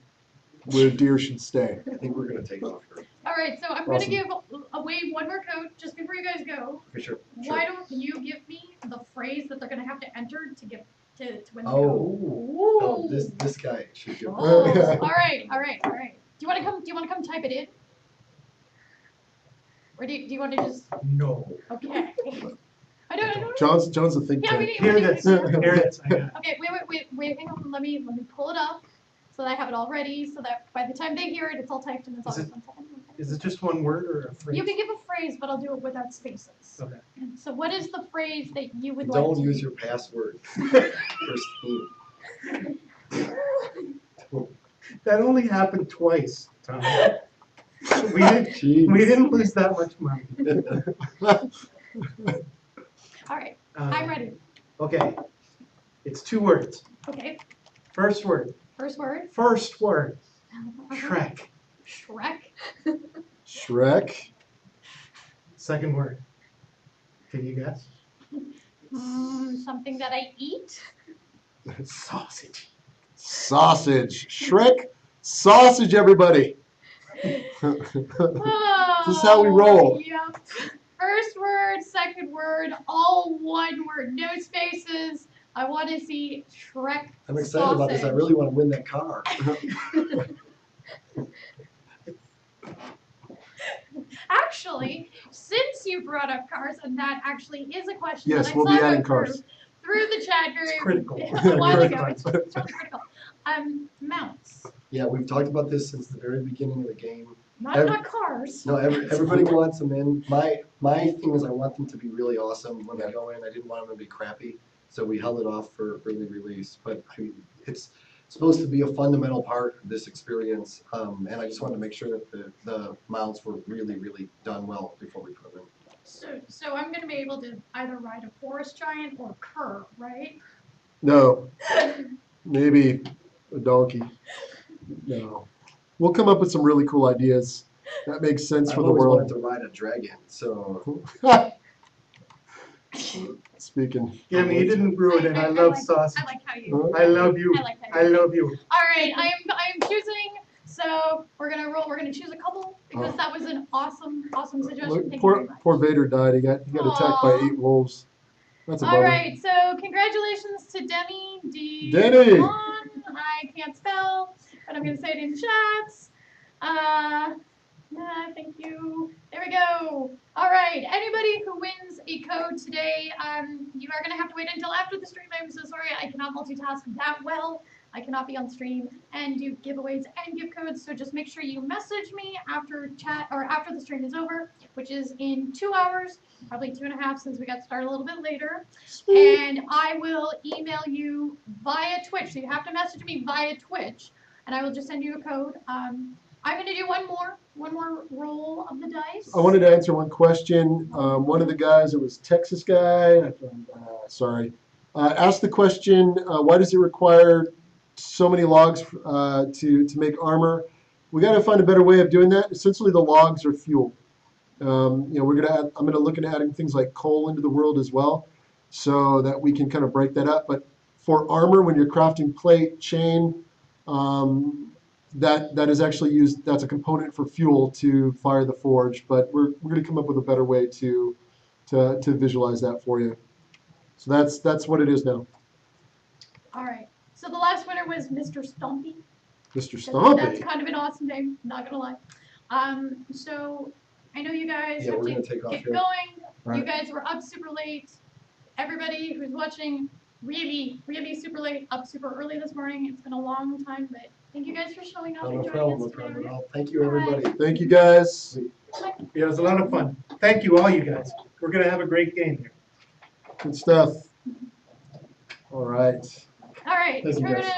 where deer should stay. I think we're going to take off here. All right, so I'm Awesome. going to give away one more code just before you guys go. For sure. Why don't you give me the phrase that they're going to have to enter to get to win the Oh. code? Oh, this guy should give. Oh, all right. Do you want to come type it in? Or do you want to just No. okay? I don't. John's a think Yeah, we tank. need. Here this. Here this. I got it. Okay, wait, hang on. Let me pull it up so that I have it all ready, so that by the time they hear it, it's all typed and it's all. Is it just one word or a phrase? You can give a phrase, but I'll do it without spaces. Okay. So what is the phrase that you would like Don't to use use? your password for Steam. That only happened twice, Tom. We didn't lose that much money. All right, I'm ready. Okay. It's 2 words. Okay, First word. first word. First word. Shrek. Shrek. Shrek. Second word. Can you guess? Something that I eat. Sausage. Sausage. Shrek, sausage, everybody. Oh, This is how we roll. Yep. First word, second word, all one word, no spaces. I want to see Shrek. I'm excited about this. I really want to win that car. Actually, since you brought up cars, and that actually is a question Yes, that I we'll saw be adding go cars. through the chat It's very critical. a while ago. It's totally critical. Mounts. Yeah, we've talked about this since the very beginning of the game. Not cars. No, everybody wants them in. My thing is I want them to be really awesome when they go in. I didn't want them to be crappy, so we held it off for early release. But I mean, it's supposed to be a fundamental part of this experience, and I just wanted to make sure that the mounts were really, really done well before we put them in. So I'm going to be able to either ride a forest giant or cur, right? No, maybe a donkey. No. We'll come up with some really cool ideas that makes sense I've for the always world. wanted to ride a dragon, so Speaking. Yeah, I mean, you didn't ruin it. I love sausage. I like how you. I love you. I like how you. I love you. All right, I am choosing. So we're gonna roll. We're gonna choose a couple because that was an awesome suggestion. Look, Thank you very much. poor Vader died. He got attacked by Aw. 8 wolves. That's a All bummer. right, so congratulations to Demi D. Denny. I can't spell, but I'm gonna say it in chats. Thank you. There we go. All right, anybody who wins a code today, you are gonna have to wait until after the stream. I'm so sorry, I cannot multitask that well. I cannot be on stream and do giveaways and give codes. So just make sure you message me after chat or after the stream is over, which is in 2 hours, probably 2.5 since we got started a little bit later. And I will email you via Twitch. So you have to message me via Twitch, and I will just send you a code. I'm going to do one more roll of the dice. I wanted to answer one question. One of the guys, it was Texas guy, asked the question, why does it require so many logs to make armor? We got to find a better way of doing that. Essentially, the logs are fuel. I'm gonna look at adding things like coal into the world as well, so that we can kind of break that up. But for armor, when you're crafting plate, chain, that is actually used. That's a component for fuel to fire the forge. But we're gonna come up with a better way to visualize that for you. So that's what it is now. All right. So the last winner was Mr. Stompy. Mr. Stompy. That's kind of an awesome name, not gonna lie. So I know you guys have to get going. Right. You guys were up super late. Everybody who's watching, really, really super late, up super early this morning. It's been a long time, but thank you guys for showing up and joining us today. Thank you, everybody. Thank you, guys. Yeah, it was a lot of fun. Thank you, all you guys. We're gonna have a great game here. Good stuff. All right. All right, Thank you, we're guys.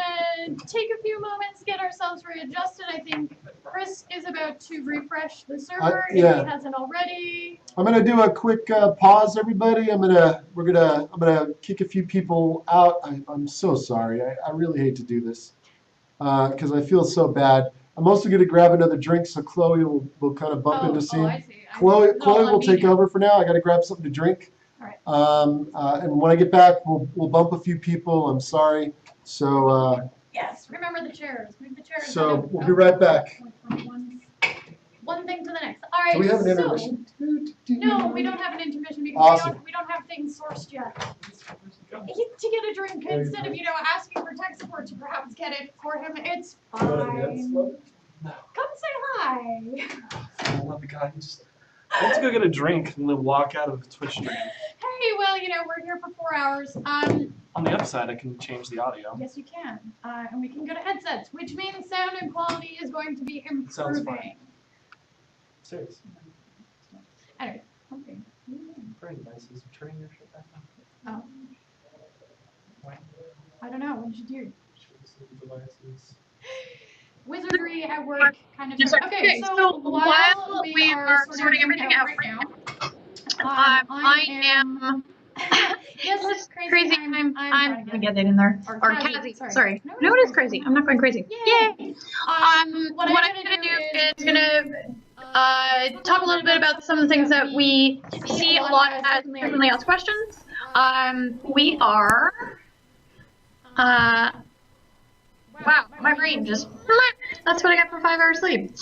gonna take a few moments, get ourselves readjusted. I think Chris is about to refresh the server if he hasn't already. I'm gonna do a quick pause, everybody. I'm gonna kick a few people out. I'm so sorry. I really hate to do this because I feel so bad. I'm also gonna grab another drink so Chloe will kind of bump into scene. I see. Chloe will take over for now. I gotta grab something to drink. All right. And when I get back, we'll bump a few people. I'm sorry. So. Yes. Remember the chairs. Move the chairs. So we'll be right back. One thing to the next. All right. Do we have an intermission? No, we don't have an intermission because Awesome. we don't have things sourced yet. To get a drink instead of asking for tech support to perhaps get it for him, it's fine. Come say hi. I love the guy. Let's go get a drink and then walk out of the Twitch stream. Hey, well, we're here for 4 hours. On the upside, I can change the audio. Yes, you can. And we can go to headsets, which means sound and quality is going to be improving. Sounds fine. Serious. Anyway, okay. Very nice. Is turning your shit back on? Oh. I don't know. What did you do? Devices. Wizardry at work, kind of. Okay, so while we are sorting everything out right now, I am. Yes, it's crazy. I'm trying to get it in there. Or Kazi, sorry. No, it is crazy. I'm not going crazy. Yay! What I'm gonna do is talk a little bit about some of the things that we see a lot as frequently asked questions. We are. Wow, my brain just. That's what I got for 5 hours sleep.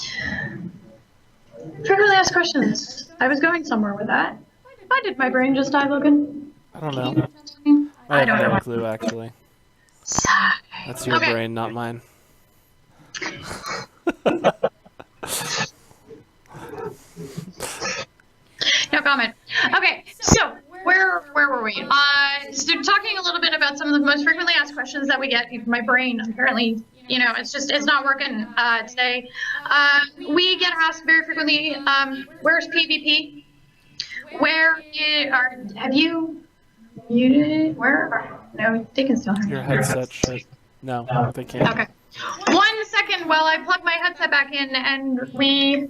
Frequently asked questions. I was going somewhere with that. Why did my brain just die, Logan? I don't know. I don't have know. no clue, actually. That's your Okay. brain, not mine. No comment. Okay, so where were we? So talking a little bit about some of the most frequently asked questions that we get. My brain apparently, it's not working today. We get asked very frequently, where's PvP? Have you muted? No, they can still hear Your you. headset should. No, they can't. Okay. 1 second while I plug my headset back in and we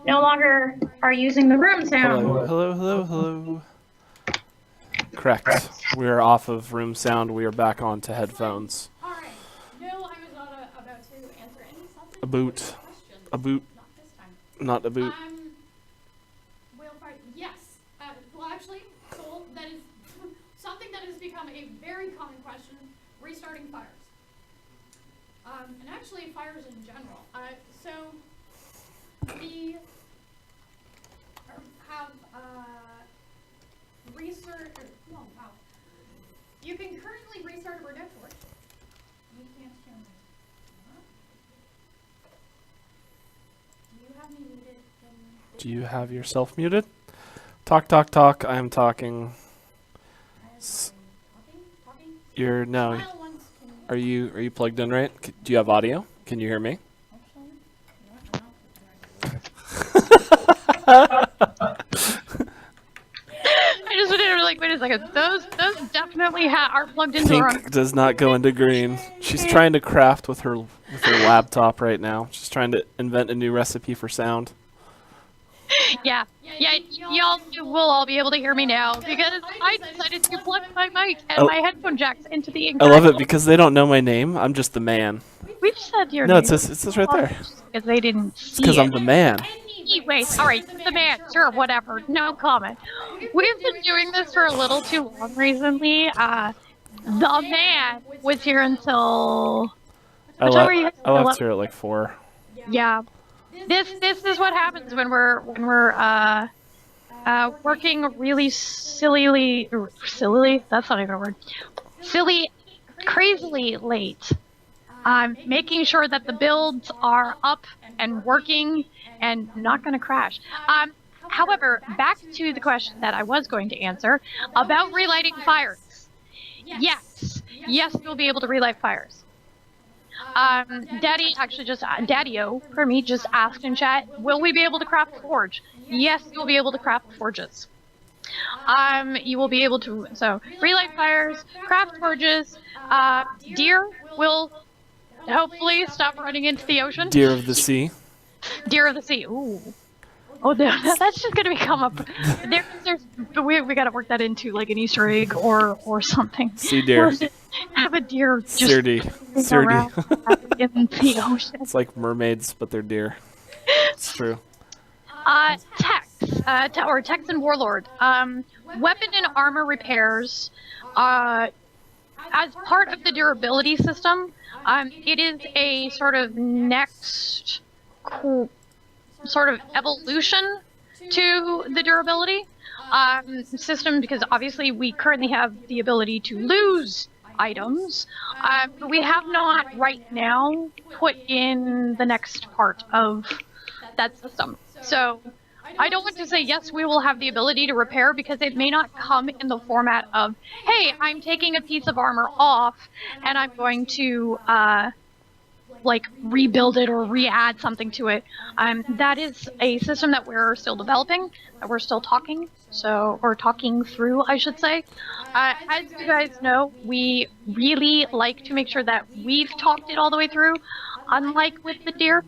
no longer are using the room sound. Hello, hello, hello, hello. Correct. We are off of room sound. We are back on to headphones. All right. No, I was not about to answer any subject. A boot. A boot. Not this time. Not a boot. Yes. Well, actually, Soul, that is something that has become a very common question, restarting fires. And actually fires in general. So we have you can currently restart a Burdett torch. You can't hear me. Do you have me muted? Do you have yourself muted? Talk, talk, talk. I am talking. Talking? You're no. Smile once, can Are you plugged in right? Do you have audio? Can you hear me? I just wanted to wait a second. Those definitely are plugged into the Pink does not go into green. She's trying to craft with her laptop right now. She's trying to invent a new recipe for sound. Yeah, y'all will all be able to hear me now because I decided to plug my mic and my headphone jacks into the. I love it because they don't know my name. I'm just the man. We've said your No, name. it says right there. Because they didn't see It's because I'm the man. Anyways, alright, the man, sure, whatever, no comment. We've been doing this for a little too long recently. The man was here until... I left here at like 4. Yeah. This is what happens when we're working really silly, that's not even a word. Crazily late. Making sure that the builds are up and working and not going to crash. However, back to the question that I was going to answer about relighting fires. Yes, you'll be able to relight fires. Daddy-O, for me, just asked in chat, will we be able to craft a forge? Yes, you'll be able to craft forges. You will be able to, relight fires, craft forges, deer will hopefully stop running into the ocean. Deer of the sea. Deer of the sea, ooh. Oh, that's just gonna become up. We gotta work that into like an Easter egg or something. Sea deer. Have a deer just Sirdi. in the ocean. It's like mermaids, but they're deer. It's true. Tex and Warlord. Weapon and armor repairs. As part of the durability system, it is a sort of next sort of evolution to the durability system, because obviously we currently have the ability to lose items, but we have not right now put in the next part of that system. So I don't want to say yes, we will have the ability to repair, because it may not come in the format of, hey, I'm taking a piece of armor off and I'm going to like rebuild it or re-add something to it. That is a system that we're still developing, that we're still talking through, I should say. As you guys know, we really like to make sure that we've talked it all the way through, unlike with the deer.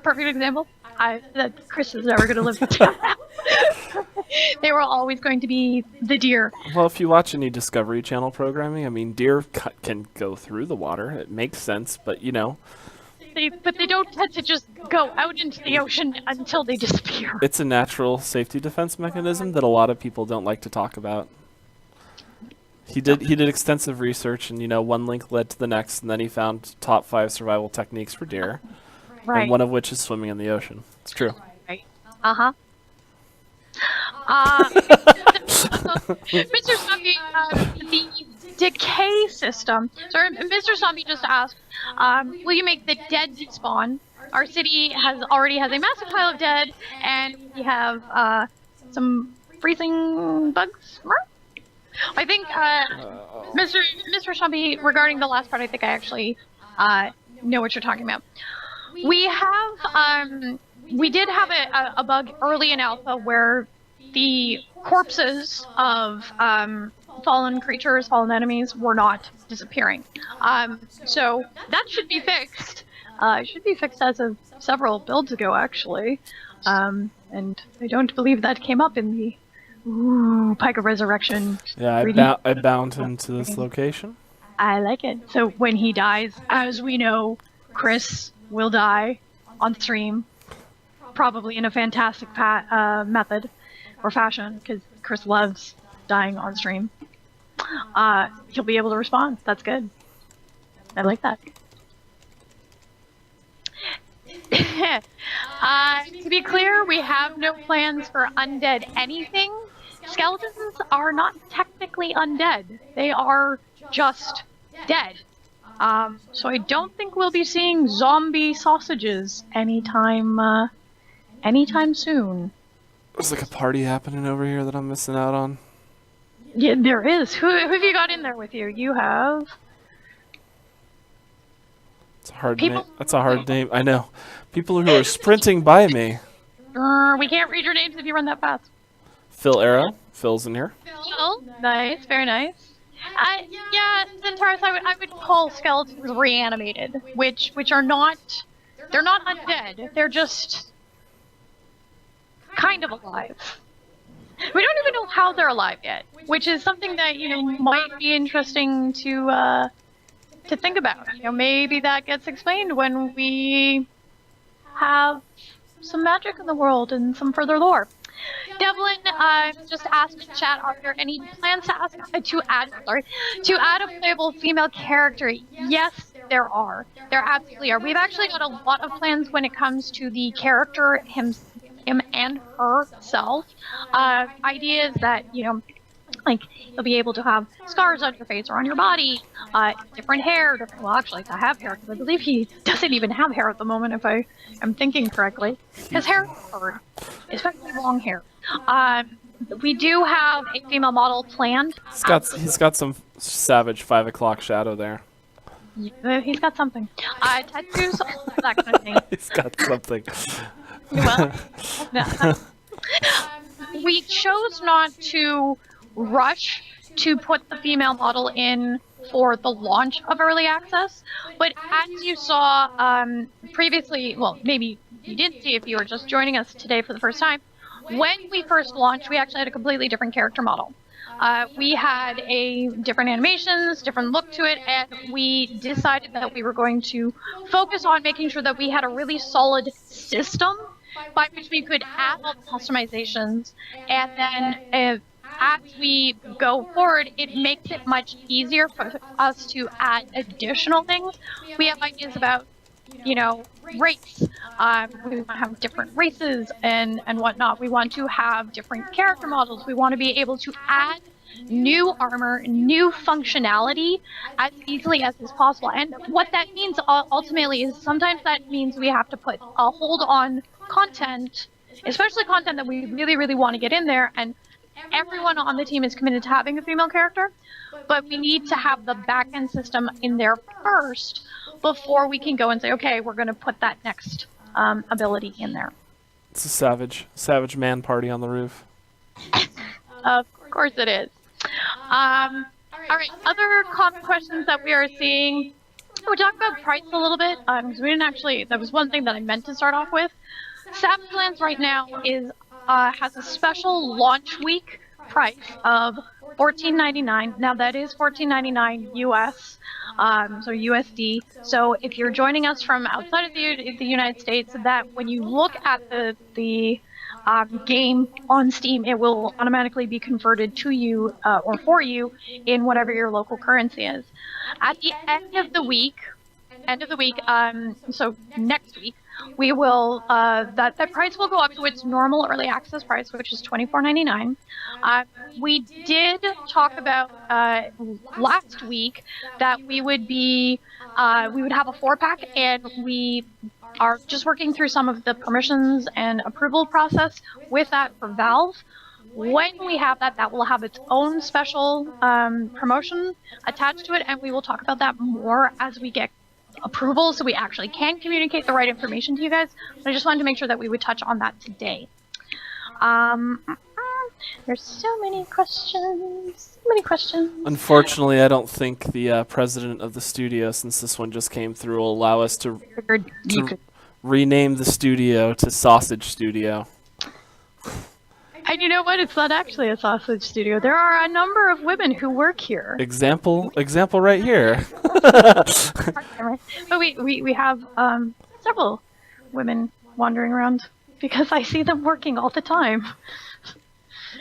Perfect example. That Chris is never going to live down. They were always going to be the deer. Well, if you watch any Discovery Channel programming, I mean, deer can go through the water. It makes sense, but you know. But they don't tend to just go out into the ocean until they disappear. It's a natural safety defense mechanism that a lot of people don't like to talk about. He did extensive research, and one link led to the next, and then he found top 5 survival techniques for deer, and one of which is swimming in the ocean. It's true. Right. Uh-huh. Mr. Zombie, the decay system. So Mr. Zombie just asked, will you make the dead despawn? Our city already has a massive pile of dead, and we have some freezing bugs. I think Mr. Zombie, regarding the last part, I think I actually know what you're talking about. We did have a bug early in alpha where the corpses of fallen creatures, fallen enemies, were not disappearing. So that should be fixed. It should be fixed as of several builds ago, actually. And I don't believe that came up in the Pike of Resurrection. Yeah, I bound him to this location. I like it. So when he dies, as we know, Chris will die on stream, probably in a fantastic method or fashion, because Chris loves dying on stream. He'll be able to respond. That's good. I like that. To be clear, we have no plans for undead anything. Skeletons are not technically undead. They are just dead. So I don't think we'll be seeing zombie sausages anytime soon. There's like a party happening over here that I'm missing out on. Yeah, there is. Who have you got in there with you? You have... It's a hard name. That's a hard name. I know. People who are sprinting by me. We can't read your names if you run that fast. Phil Arrow. Phil's in here. Phil, nice, very nice. Yeah, Centaurus, I would call skeletons reanimated, which are not, they're not undead. They're just kind of alive. We don't even know how they're alive yet, which is something that might be interesting to think about. Maybe that gets explained when we have some magic in the world and some further lore. Devlin just asked in chat, are there any plans to add a playable female character? Yes, there are. There absolutely are. We've actually got a lot of plans when it comes to the character him and herself. Ideas that, like, you'll be able to have scars on your face or on your body, different hair, well, actually, to have hair, because I believe he doesn't even have hair at the moment, if I am thinking correctly. His hair is covered, especially long hair. We do have a female model planned. He's got some savage 5 o'clock shadow there. Yeah, he's got something. Tattoos, that kind of thing. He's got something. Well, we chose not to rush to put the female model in for the launch of early access, but as you saw previously, well, maybe you did see if you were just joining us today for the first time, when we first launched, we actually had a completely different character model. We had different animations, different look to it, and we decided that we were going to focus on making sure that we had a really solid system by which we could add all the customizations, and then as we go forward, it makes it much easier for us to add additional things. We have ideas about, race. We want to have different races and whatnot. We want to have different character models. We want to be able to add new armor, new functionality as easily as is possible. And what that means ultimately is sometimes that means we have to put a hold on content, especially content that we really, really want to get in there. And everyone on the team is committed to having a female character, but we need to have the back-end system in there first before we can go and say, okay, we're going to put that next ability in there. It's a savage man party on the roof. Of course it is. All right, other common questions that we are seeing. We talked about price a little bit, because we didn't actually, that was one thing that I meant to start off with. Savage Lands right now has a special launch week price of $14.99. Now that is $14.99 US, so USD. So if you're joining us from outside of the United States, that when you look at the game on Steam, it will automatically be converted to you or for you in whatever your local currency is. At the end of the week, so next week, we will that price will go up to its normal early access price, which is $24.99. We did talk about last week that we would have a 4-pack, and we are just working through some of the permissions and approval process with that for Valve. When we have that will have its own special promotion attached to it, and we will talk about that more as we get approval, so we actually can communicate the right information to you guys. But I just wanted to make sure that we would touch on that today. There's so many questions. Unfortunately, I don't think the president of the studio, since this one just came through, will allow us to rename the studio to Sausage Studio. And you know what? It's not actually a sausage studio. There are a number of women who work here. Example right here. But we have several women wandering around because I see them working all the time.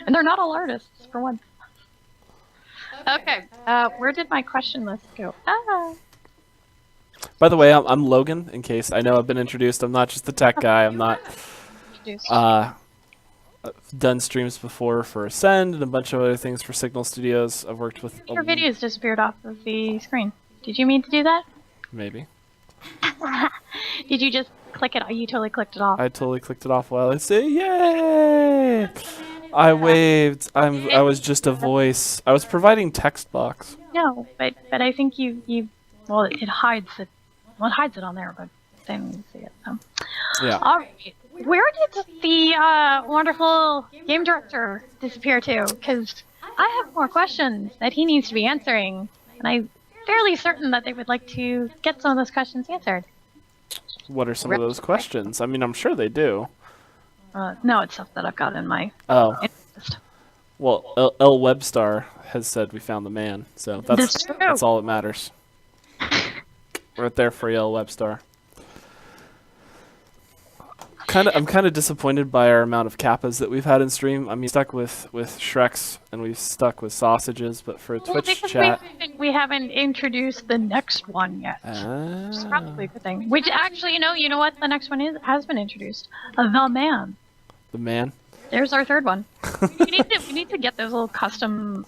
And they're not all artists, for one. Okay, where did my question list go? By the way, I'm Logan, in case I know I've been introduced. I'm not just the tech guy. I'm not... done streams before for Ascend and a bunch of other things for Signal Studios. I've worked with... Your videos disappeared off of the screen. Did you mean to do that? Maybe. Did you just click it? You totally clicked it off. I totally clicked it off while I say, yay! I waved. I was just a voice. I was providing text box. No, but I think you well, it hides it. Well, it hides it on there, but then you see it. So. Yeah. All right. Where did the wonderful game director disappear to? Because I have more questions that he needs to be answering, and I'm fairly certain that they would like to get some of those questions answered. What are some of those questions? I mean, I'm sure they do. No, it's stuff that I've got in my list. Well, L Webstar has said we found the man, so that's all that matters. Right there for you, L Webstar. I'm kind of disappointed by our amount of kappas that we've had in stream. I mean, stuck with Shreks and we've stuck with sausages, but for Twitch chat, we haven't introduced the next one yet. It's probably a good thing. Which actually, you know what? The next one has been introduced. The man. The man. There's our third one. we need to get those little custom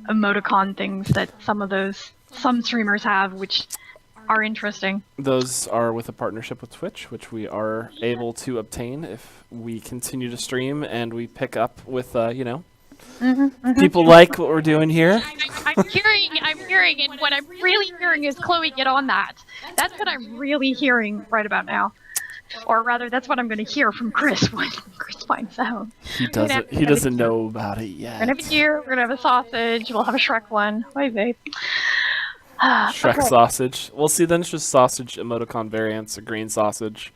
emoticon things that some streamers have, which are interesting. Those are with a partnership with Twitch, which we are able to obtain if we continue to stream and we pick up with, people like what we're doing here. I'm hearing, and what I'm really hearing is Chloe, get on that. That's what I'm really hearing right about now. Or rather, that's what I'm going to hear from Chris when Chris finds out. He doesn't know about it yet. We're going to have a deer, we're going to have a sausage, we'll have a Shrek one. Hi, babe. Shrek sausage. Well, see, then it's just sausage emoticon variants: a green sausage,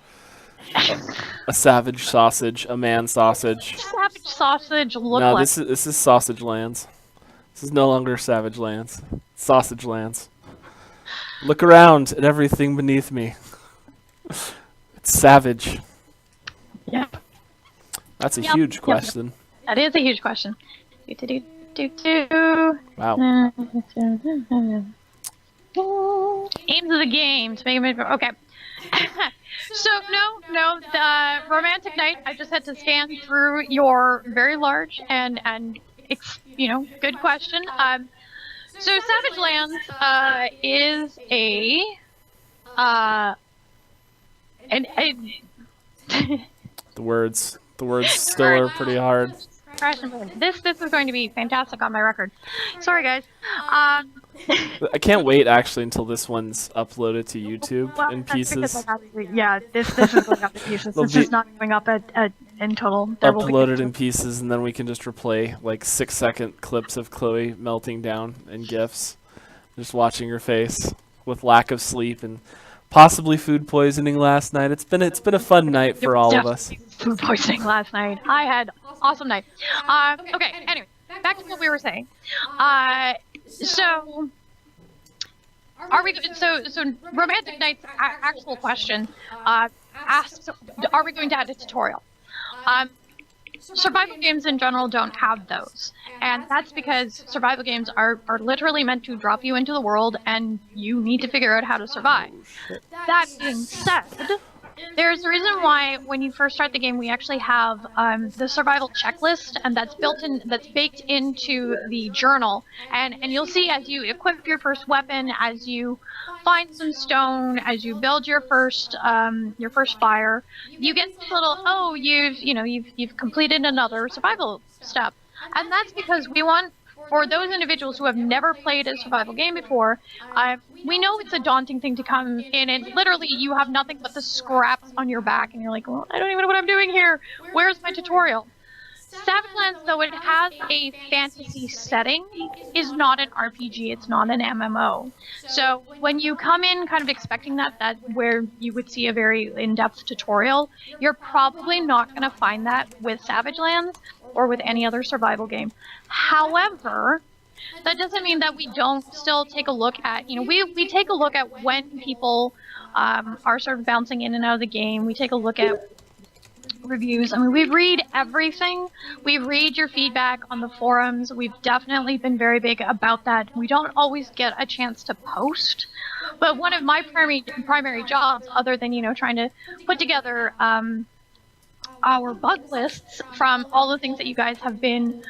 a savage sausage, a man sausage. Savage sausage look no, like. this is Sausage Lands. This is no longer Savage Lands. Sausage Lands. Look around at everything beneath me. It's savage. Yeah. That's a huge question. That is a huge question. Wow. Aims of the game to make it okay. So no, the romantic night. I just had to scan through your very large and good question. So Savage Lands is the words still are pretty hard. This is going to be fantastic on my record. Sorry, guys. I can't wait actually until this one's uploaded to YouTube in pieces. This is going up in pieces. This is not going up in total. Uploaded in pieces, and then we can just replay like 6-second clips of Chloe melting down in GIFs, just watching her face with lack of sleep and possibly food poisoning last night. It's been a fun night for all of us. Food poisoning last night. I had an awesome night. Okay, anyway, back to what we were saying. So are we? So Romantic Knight's actual question asks, are we going to add a tutorial? Survival games in general don't have those, and that's because survival games are literally meant to drop you into the world, and you need to figure out how to survive. That being said, there's a reason why when you first start the game, we actually have the survival checklist, and that's baked into the journal. And you'll see as you equip your first weapon, as you find some stone, as you build your first fire, you get this little, you've completed another survival step. And that's because we want, for those individuals who have never played a survival game before, we know it's a daunting thing to come in and literally you have nothing but the scraps on your back and you're like, well, I don't even know what I'm doing here. Where's my tutorial? Savage Lands, though it has a fantasy setting, is not an RPG, it's not an MMO. So when you come in kind of expecting that where you would see a very in-depth tutorial, you're probably not going to find that with Savage Lands or with any other survival game. However, that doesn't mean that we don't still take a look at, we take a look at when people are sort of bouncing in and out of the game. We take a look at reviews. I mean, we read everything. We read your feedback on the forums. We've definitely been very big about that. We don't always get a chance to post, but one of my primary jobs, other than, trying to put together our bug lists from all the things that you guys have been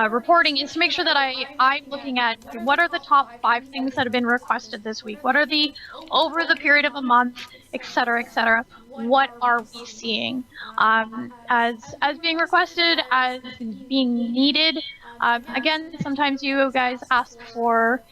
reporting, is to make sure that I'm looking at what are the top 5 things that have been requested this week, what are the over the period of a month, etc., what are we seeing as being requested, as being needed. Again, sometimes you guys ask for,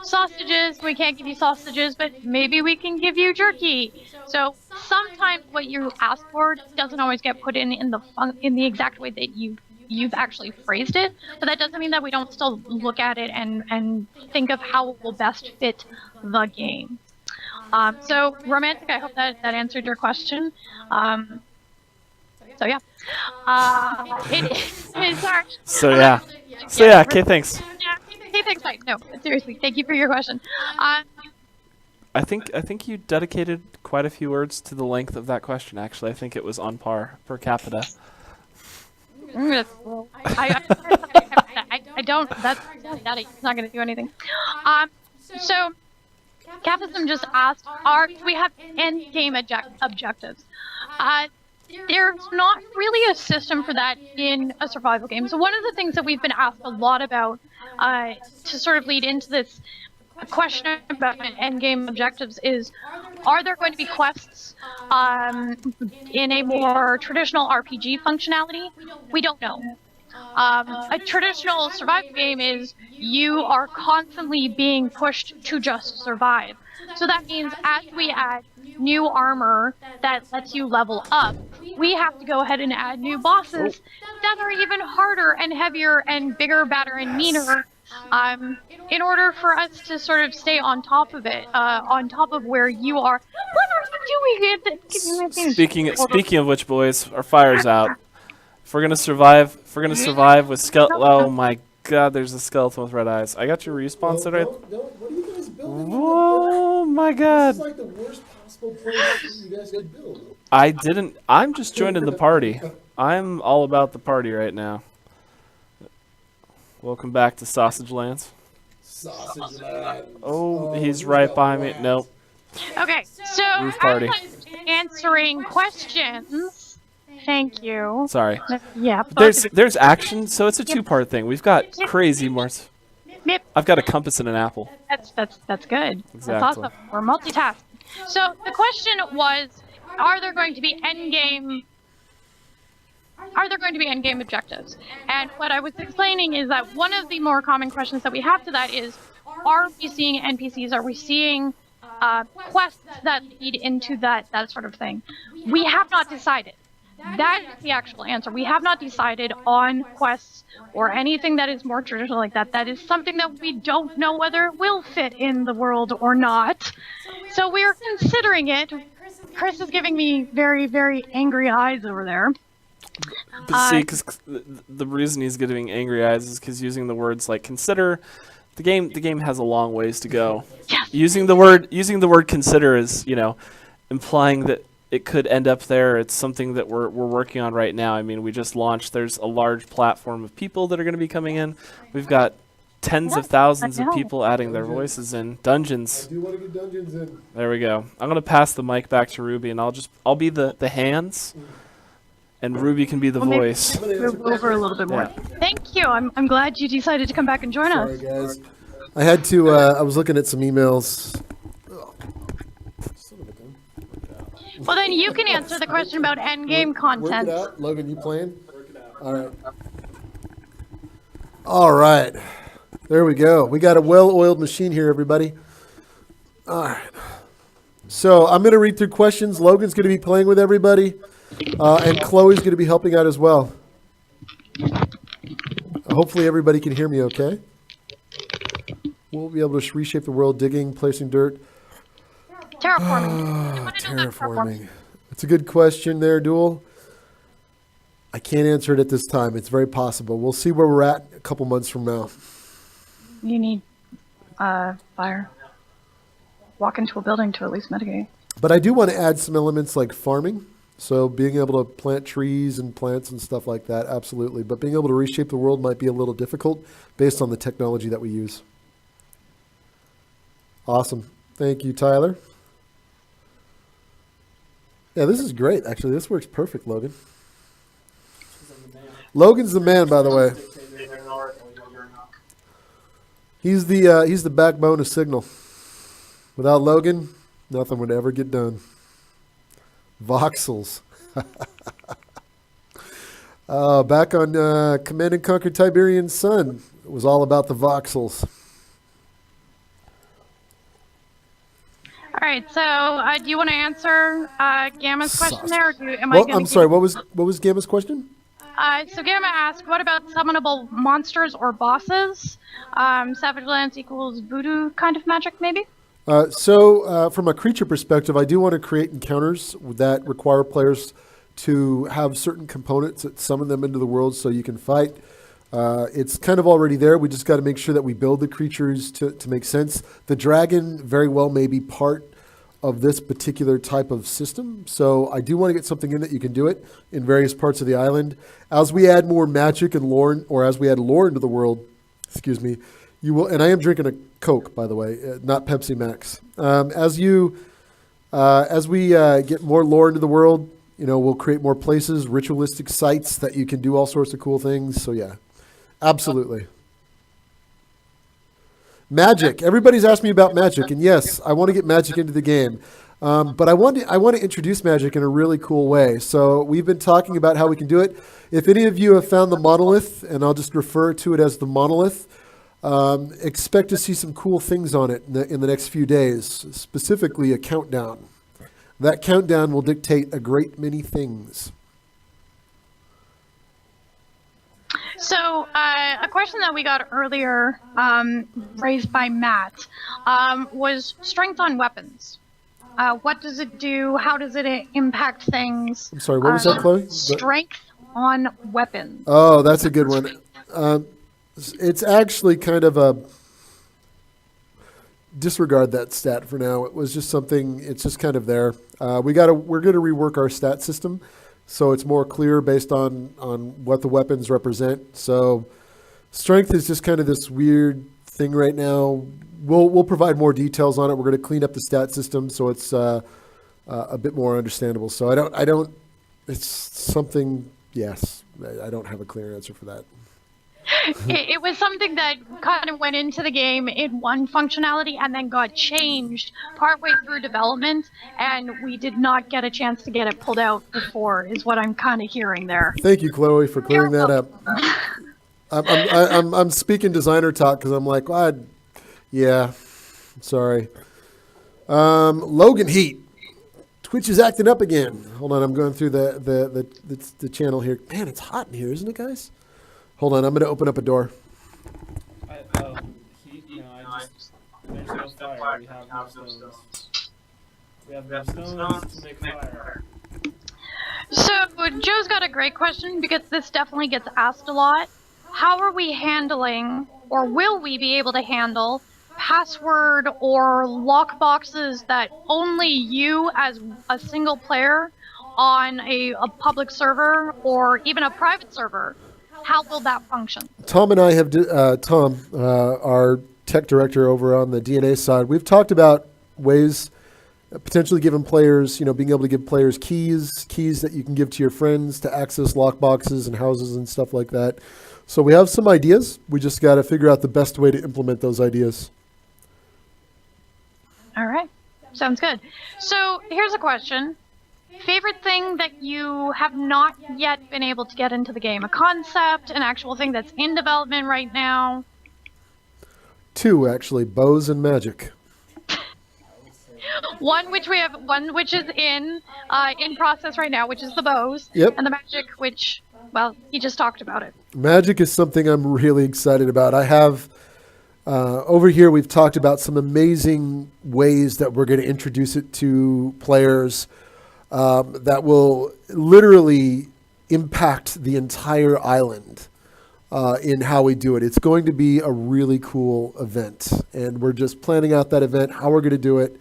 sausages. We can't give you sausages, but maybe we can give you jerky. So sometimes what you ask for doesn't always get put in the exact way that you've actually phrased it, but that doesn't mean that we don't still look at it and think of how it will best fit the game. So Romantic, I hope that answered your question. So yeah. Okay, thanks. Okay, thanks. No, seriously, thank you for your question. I think you dedicated quite a few words to the length of that question. Actually, I think it was on par per capita. I don't. That's it's not going to do anything. So Capitalism just asked, do we have endgame objectives? There's not really a system for that in a survival game. So one of the things that we've been asked a lot about to sort of lead into this question about endgame objectives is, are there going to be quests in a more traditional RPG functionality? We don't know. A traditional survival game is you are constantly being pushed to just survive. So that means as we add new armor that lets you level up, we have to go ahead and add new bosses that are even harder and heavier and bigger, badder, and meaner, in order for us to sort of stay on top of it, on top of where you are. What are you doing? Speaking of which, boys, our fire's out. If we're gonna survive with skeleton. Oh my God, there's a skeleton with red eyes. I got your respawn set right. What are you guys building? Oh my God. This is like the worst possible place you guys could build. I didn't. I'm just joining the party. I'm all about the party right now. Welcome back to Sausage Lands. Sausage Lands. Oh, he's right behind me. Nope. Okay, so Roof party. Answering questions. Thank you. Sorry. Yeah. There's action, so it's a 2-part thing. We've got crazy more. I've got a compass and an apple. That's good. Exactly. That's awesome. We're multitasking. So the question was, are there going to be endgame objectives? And what I was explaining is that one of the more common questions that we have to that is, are we seeing NPCs? Are we seeing quests that lead into that sort of thing? We have not decided. That is the actual answer. We have not decided on quests or anything that is more traditional like that. That is something that we don't know whether it will fit in the world or not. So we're considering it. Chris is giving me very, very angry eyes over there. But see, because the reason he's getting angry eyes is because using the words like consider, the game has a long ways to go. Yes. Using the word consider is, implying that it could end up there. It's something that we're working on right now. I mean, we just launched. There's a large platform of people that are going to be coming in. We've got tens of thousands of people adding their voices in dungeons. I do want to get dungeons in. There we go. I'm gonna pass the mic back to Ruby, and I'll be the hands, and Ruby can be the voice. Move over a little bit more. Yeah. Thank you. I'm glad you decided to come back and join us. Sorry, guys. I had to. I was looking at some emails. Oh. Son of a gun. Well, then you can answer the question about endgame content. Work it out. Logan, you playing? All right. All right. There we go. We got a well-oiled machine here, everybody. All right. So I'm going to read through questions. Logan's going to be playing with everybody, and Chloe's going to be helping out as well. Hopefully everybody can hear me okay. We'll be able to reshape the world, digging, placing dirt. Terraforming. Terraforming. It's a good question there, Duel. I can't answer it at this time. It's very possible. We'll see where we're at a couple months from now. You need fire. Walk into a building to at least mitigate. But I do want to add some elements like farming. So being able to plant trees and plants and stuff like that, absolutely. But being able to reshape the world might be a little difficult based on the technology that we use. Awesome. Thank you, Tyler. Yeah, this is great. Actually, this works perfect, Logan. Logan's the man, by the way. He's the backbone of Signal. Without Logan, nothing would ever get done. Voxels. Back on Command and Conquer Tiberian Sun, it was all about the voxels. All right. So, do you want to answer Gamma's question there? Or I'm sorry. What was Gamma's question? So Gamma asked, what about summonable monsters or bosses? Savage Lance equals voodoo kind of magic, maybe? So from a creature perspective, I do want to create encounters that require players to have certain components that summon them into the world so you can fight. It's kind of already there. We just got to make sure that we build the creatures to make sense. The dragon very well may be part of this particular type of system. So I do want to get something in that you can do it in various parts of the island. As we add more magic and lore, or as we add lore into the world, excuse me, you will, and I am drinking a Coke, by the way, not Pepsi Max. As we get more lore into the world, we'll create more places, ritualistic sites that you can do all sorts of cool things. So yeah, absolutely. Magic. Everybody's asked me about magic, and yes, I want to get magic into the game. But I want to introduce magic in a really cool way. So we've been talking about how we can do it. If any of you have found the monolith, and I'll just refer to it as the monolith, expect to see some cool things on it in the next few days, specifically a countdown. That countdown will dictate a great many things. So, a question that we got earlier, raised by Matt, was strength on weapons. What does it do? How does it impact things? I'm sorry, what was that, Chloe? Strength on weapons. Oh, that's a good one. It's actually kind of a disregard that stat for now. It was just something. It's just kind of there. We're going to rework our stat system so it's more clear based on what the weapons represent. So strength is just kind of this weird thing right now. We'll provide more details on it. We're going to clean up the stat system so it's a bit more understandable. So I don't. It's something. Yes, I don't have a clear answer for that. It was something that kind of went into the game in one functionality and then got changed partway through development, and we did not get a chance to get it pulled out before, is what I'm kind of hearing there. Thank you, Chloe, for clearing that up. I'm speaking designer talk because I'm like, yeah, sorry. Logan Heat. Twitch is acting up again. Hold on, I'm going through the channel here. Man, it's hot in here, isn't it, guys? Hold on, I'm going to open up a door. There's no fire. We have no stones. We have no stones to make fire. So, Joe's got a great question because this definitely gets asked a lot. How are we handling, or will we be able to handle, password or lock boxes that only you as a single player on a public server or even a private server, how will that function? Tom and I have, our tech director over on the DNA side, we've talked about ways potentially giving players, being able to give players keys that you can give to your friends to access lockboxes and houses and stuff like that. So we have some ideas. We just got to figure out the best way to implement those ideas. All right. Sounds good. So here's a question. Favorite thing that you have not yet been able to get into the game? A concept, an actual thing that's in development right now? 2, actually, bows and magic. One which is in process right now, which is the bows. Yep. And the magic, which, well, he just talked about it. Magic is something I'm really excited about. I have, over here, we've talked about some amazing ways that we're going to introduce it to players that will literally impact the entire island in how we do it. It's going to be a really cool event, and we're just planning out that event, how we're going to do it.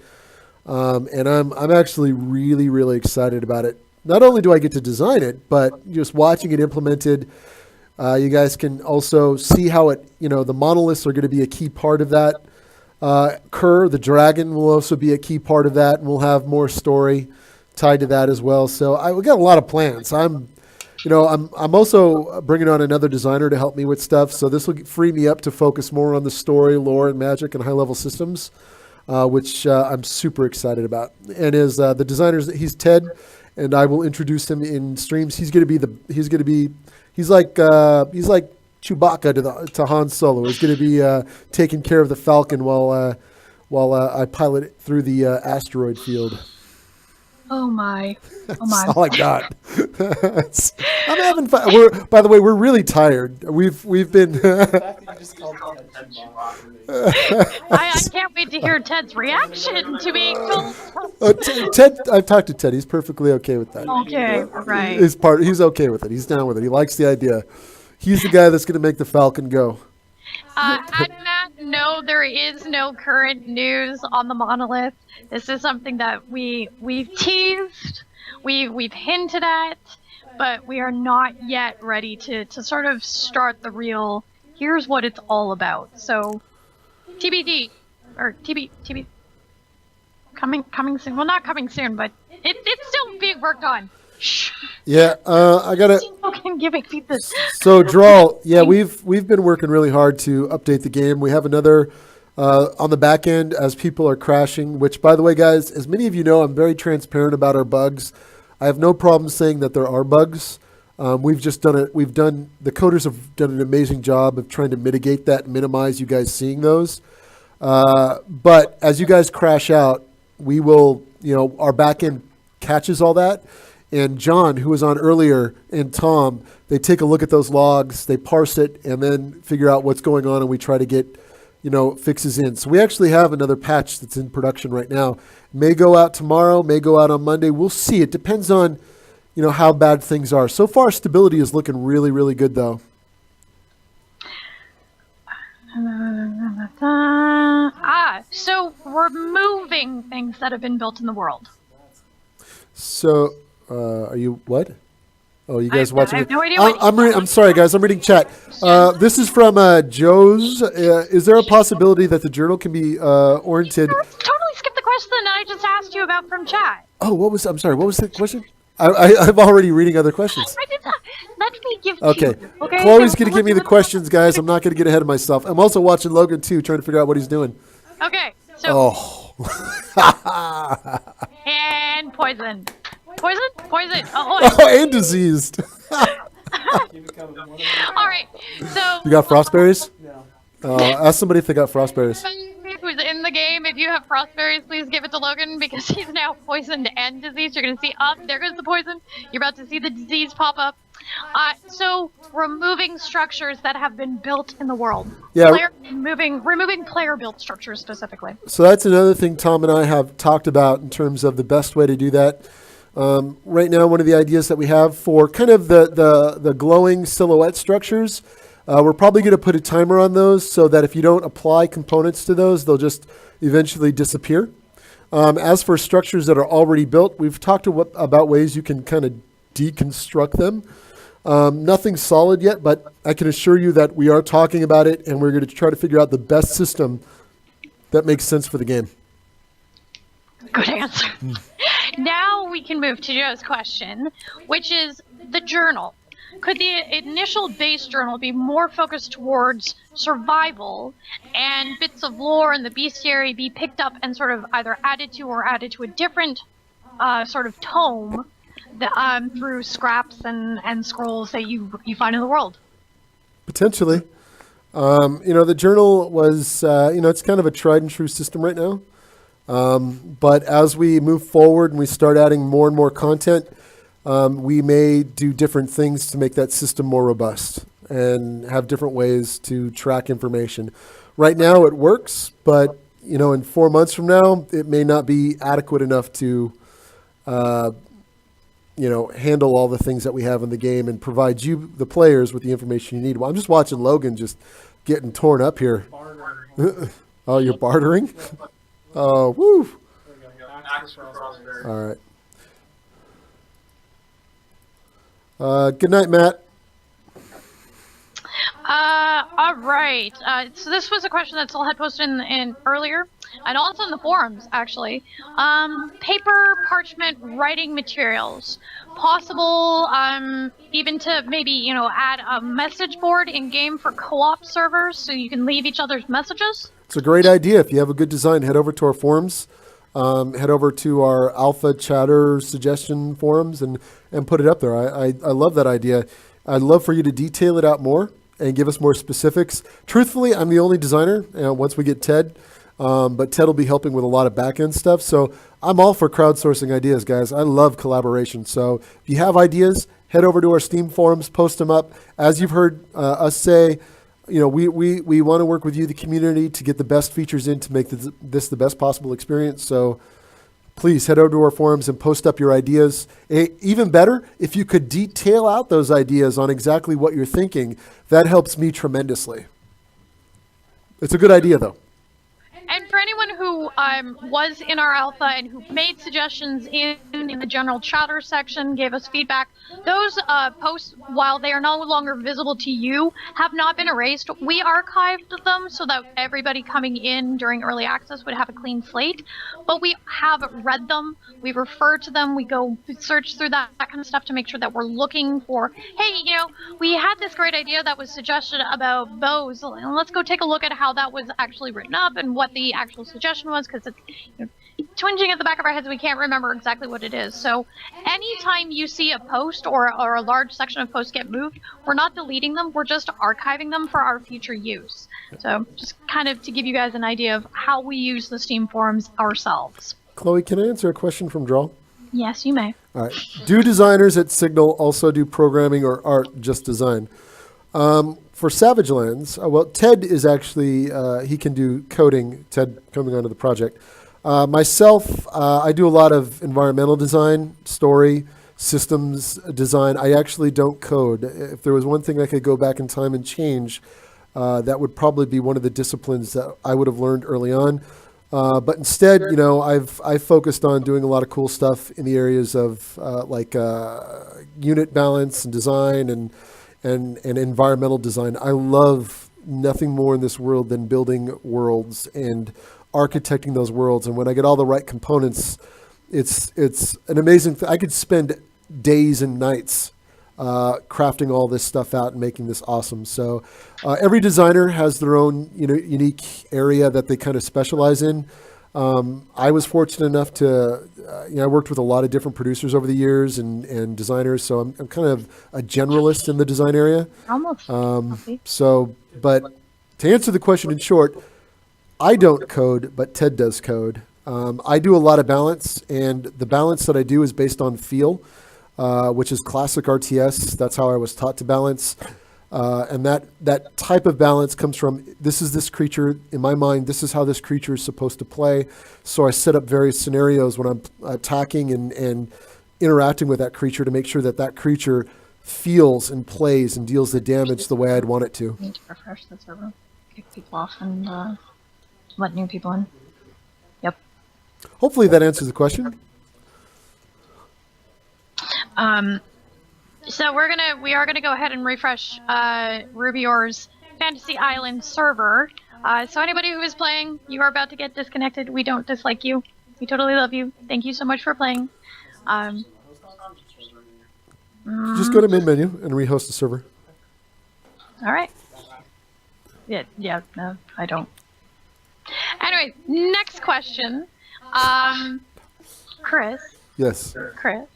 And I'm actually really, really excited about it. Not only do I get to design it, but just watching it implemented, you guys can also see how it, the monoliths are going to be a key part of that. Kerr, the dragon, will also be a key part of that, and we'll have more story tied to that as well. So we got a lot of plans. I'm also bringing on another designer to help me with stuff. So this will free me up to focus more on the story, lore, and magic and high-level systems. Which I'm super excited about. And as the designers, he's Ted, and I will introduce him in streams. He's like Chewbacca to Han Solo. He's going to be taking care of the Falcon while I pilot it through the asteroid field. Oh my! That's all I got. I'm having fun. By the way, we're really tired. We've been. I can't wait to hear Ted's reaction to being told. Ted, I've talked to Ted. He's perfectly okay with that. Okay, right. He's okay with it. He's down with it. He likes the idea. He's the guy that's going to make the Falcon go. Add that, no, there is no current news on the monolith. This is something that we've teased, we've hinted at, but we are not yet ready to sort of start the real, here's what it's all about. So, TBD, or TB, coming soon. Well, not coming soon, but it's still being worked on. Shh. Yeah, I gotta. So, Drawl, yeah, we've been working really hard to update the game. We have another on the back end as people are crashing. Which, by the way, guys, as many of you know, I'm very transparent about our bugs. I have no problem saying that there are bugs. We've just done it. The coders have done an amazing job of trying to mitigate that, and minimize you guys seeing those. But as you guys crash out, we will, our back end catches all that. And John, who was on earlier, and Tom, they take a look at those logs, they parse it, and then figure out what's going on, and we try to get, fixes in. So we actually have another patch that's in production right now. May go out tomorrow, may go out on Monday. We'll see. It depends on, how bad things are. So far, stability is looking really, really good, though. So removing things that have been built in the world. So... are you what? Oh, you guys watching? I have no idea. I'm sorry, guys. I'm reading chat. This is from Joe's. Is there a possibility that the journal can be oriented? Totally skipped the question that I just asked you about from chat. Oh, I'm sorry. What was the question? I'm already reading other questions. I did not. Let me give Okay. to you. Okay. Chloe's going to give me the questions, guys. I'm not going to get ahead of myself. I'm also watching Logan, too, trying to figure out what he's doing. Okay. So. Oh. And poison. Poison. Oh, and diseased. All right. So. You got frostberries? No. Ask somebody if they got frostberries. Who's in the game? If you have frostberries, please give it to Logan because he's now poisoned and diseased. You're gonna see there goes the poison. You're about to see the disease pop up. So removing structures that have been built in the world. Yeah. Removing player-built structures specifically. So that's another thing Tom and I have talked about in terms of the best way to do that. Right now, one of the ideas that we have for kind of the glowing silhouette structures, we're probably going to put a timer on those so that if you don't apply components to those, they'll just eventually disappear. As for structures that are already built, we've talked about ways you can kind of deconstruct them. Nothing solid yet, but I can assure you that we are talking about it, and we're going to try to figure out the best system that makes sense for the game. Good answer. Now we can move to Joe's question, which is the journal. Could the initial base journal be more focused towards survival and bits of lore and the Beastiary be picked up and sort of either added to or added to a different sort of tome through scraps and scrolls that you find in the world? Potentially. The journal was, it's kind of a tried and true system right now. But as we move forward and we start adding more and more content, we may do different things to make that system more robust and have different ways to track information. Right now it works, but in 4 months from now, it may not be adequate enough to, handle all the things that we have in the game and provide you, the players, with the information you need. Well, I'm just watching Logan just getting torn up here. Oh, you're bartering? Oh, woo. All right. Good night, Matt. All right. So this was a question that Sol had posted in earlier, and also in the forums, actually. Paper, parchment, writing materials. Possible, even to maybe, add a message board in-game for co-op servers so you can leave each other's messages? It's a great idea. If you have a good design, head over to our forums. Head over to our alpha chatter suggestion forums and put it up there. I love that idea. I'd love for you to detail it out more and give us more specifics. Truthfully, I'm the only designer once we get Ted, but Ted will be helping with a lot of back-end stuff. So I'm all for crowdsourcing ideas, guys. I love collaboration. So if you have ideas, head over to our Steam forums, post them up. As you've heard us say, we want to work with you, the community, to get the best features in to make this the best possible experience. So please head over to our forums and post up your ideas. Even better, if you could detail out those ideas on exactly what you're thinking, that helps me tremendously. It's a good idea, though. And for anyone who was in our alpha and who made suggestions in the general chatter section, gave us feedback, those posts, while they are no longer visible to you, have not been erased. We archived them so that everybody coming in during early access would have a clean slate, but we have read them, we refer to them, we go search through that kind of stuff to make sure that we're looking for, hey, we had this great idea that was suggested about bows, and let's go take a look at how that was actually written up and what the actual suggestion was, because it's twinging at the back of our heads. We can't remember exactly what it is. So anytime you see a post or a large section of posts get moved, we're not deleting them. We're just archiving them for our future use. So just kind of to give you guys an idea of how we use the Steam forums ourselves. Chloe, can I answer a question from Draw? Yes, you may. All right. Do designers at Signal also do programming or art, just design? For Savage Lands, Ted is actually, he can do coding, Ted coming onto the project. Myself, I do a lot of environmental design, story, systems design. I actually don't code. If there was one thing I could go back in time and change, that would probably be one of the disciplines that I would have learned early on. But instead, I've focused on doing a lot of cool stuff in the areas of unit balance and design and environmental design. I love nothing more in this world than building worlds and architecting those worlds. And when I get all the right components, it's an amazing thing. I could spend days and nights crafting all this stuff out and making this awesome. So every designer has their own unique area that they kind of specialize in. I was fortunate enough to, I worked with a lot of different producers over the years and designers, so I'm kind of a generalist in the design area. Almost. But to answer the question in short, I don't code, but Ted does code. I do a lot of balance, and the balance that I do is based on feel, which is classic RTS. That's how I was taught to balance. And that type of balance comes from, this is this creature, in my mind, this is how this creature is supposed to play. So I set up various scenarios when I'm attacking and interacting with that creature to make sure that that creature feels and plays and deals the damage the way I'd want it to. Need to refresh the server, kick people off, and let new people in. Yep. Hopefully that answers the question. So we are gonna go ahead and refresh Rubior's Fantasy Island server. So anybody who is playing, you are about to get disconnected. We don't dislike you. We totally love you. Thank you so much for playing. Just go to main menu and rehost the server. All right. Yeah. No, I don't. Anyway, next question. Chris. Yes. Chris,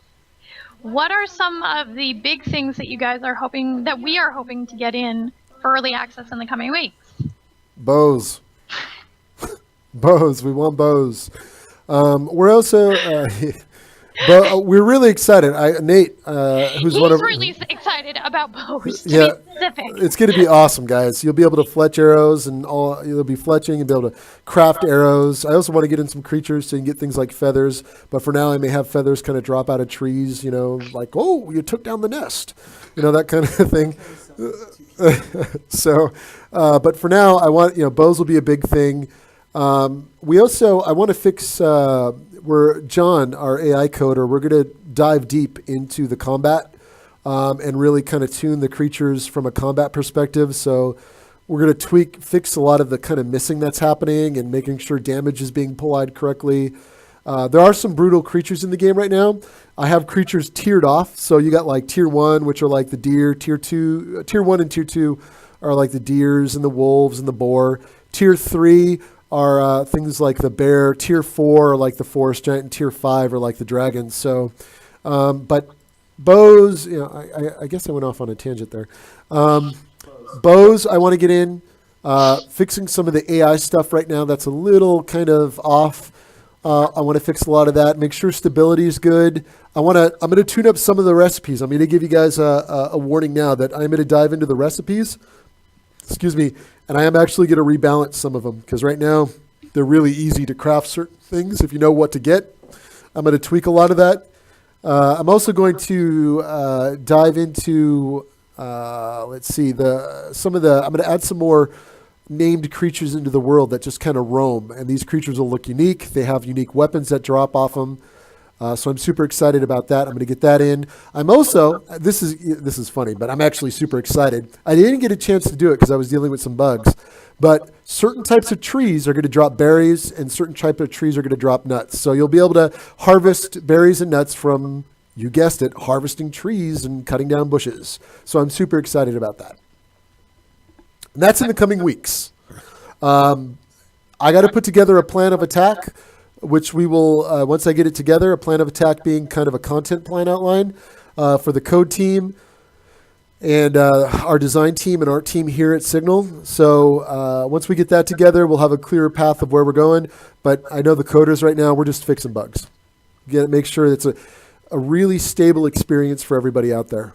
what are some of the big things that you guys are hoping that we are hoping to get in for early access in the coming weeks? Bows. Bows. We want bows. We're also we're really excited. Nate, who's one of really excited about bows. To yeah, be specific. It's going to be awesome, guys. You'll be able to fletch arrows and all. You'll be fletching. You'll be able to craft arrows. I also want to get in some creatures so you can get things like feathers. But for now, I may have feathers kind of drop out of trees. You know, like you took down the nest. You know, that kind of thing. So, but for now, I want bows will be a big thing. I want to fix. John, our AI coder, we're going to dive deep into the combat and really kind of tune the creatures from a combat perspective. So we're going to fix a lot of the kind of missing that's happening and making sure damage is being applied correctly. There are some brutal creatures in the game right now. I have creatures tiered off. So you got like tier 1, which are like the deer. Tier 1 and tier 2 are like the deers and the wolves and the boar. Tier 3 are things like the bear. Tier 4 are like the forest giant, and Tier 5 are like the dragons. So, but bows, I guess I went off on a tangent there. Bows, I want to get in. Fixing some of the AI stuff right now that's a little kind of off. I want to fix a lot of that. Make sure stability is good. I'm going to tune up some of the recipes. I'm going to give you guys a warning now that I'm going to dive into the recipes. Excuse me. And I am actually going to rebalance some of them because right now they're really easy to craft certain things if you know what to get. I'm going to tweak a lot of that. I'm also going to dive into, I'm going to add some more named creatures into the world that just kind of roam. And these creatures will look unique. They have unique weapons that drop off them. So I'm super excited about that. I'm going to get that in. I'm also, this is funny, but I'm actually super excited. I didn't get a chance to do it because I was dealing with some bugs. But certain types of trees are going to drop berries and certain types of trees are going to drop nuts. So you'll be able to harvest berries and nuts from, you guessed it, harvesting trees and cutting down bushes. So I'm super excited about that. And that's in the coming weeks. I got to put together a plan of attack, which we will, once I get it together, a plan of attack being kind of a content plan outline for the code team and our design team and art team here at Signal. So once we get that together, we'll have a clearer path of where we're going. But I know the coders right now, we're just fixing bugs. Make sure it's a really stable experience for everybody out there.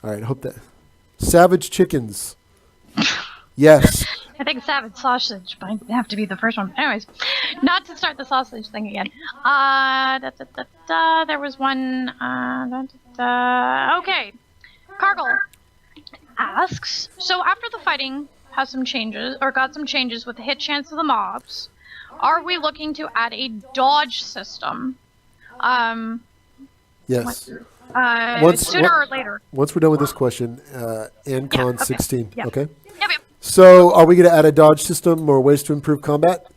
All right, I hope that. Savage chickens. Yes. I think savage sausage might have to be the first one. Anyways, not to start the sausage thing again. There was one. Okay. Cargill asks, so after the fighting has some changes, or got some changes with the hit chance of the mobs, are we looking to add a dodge system? Yes. Sooner or later. Once we're done with this question, ANCON okay. 16, Yep. okay? Yep. So are we going to add a dodge system or ways to improve combat?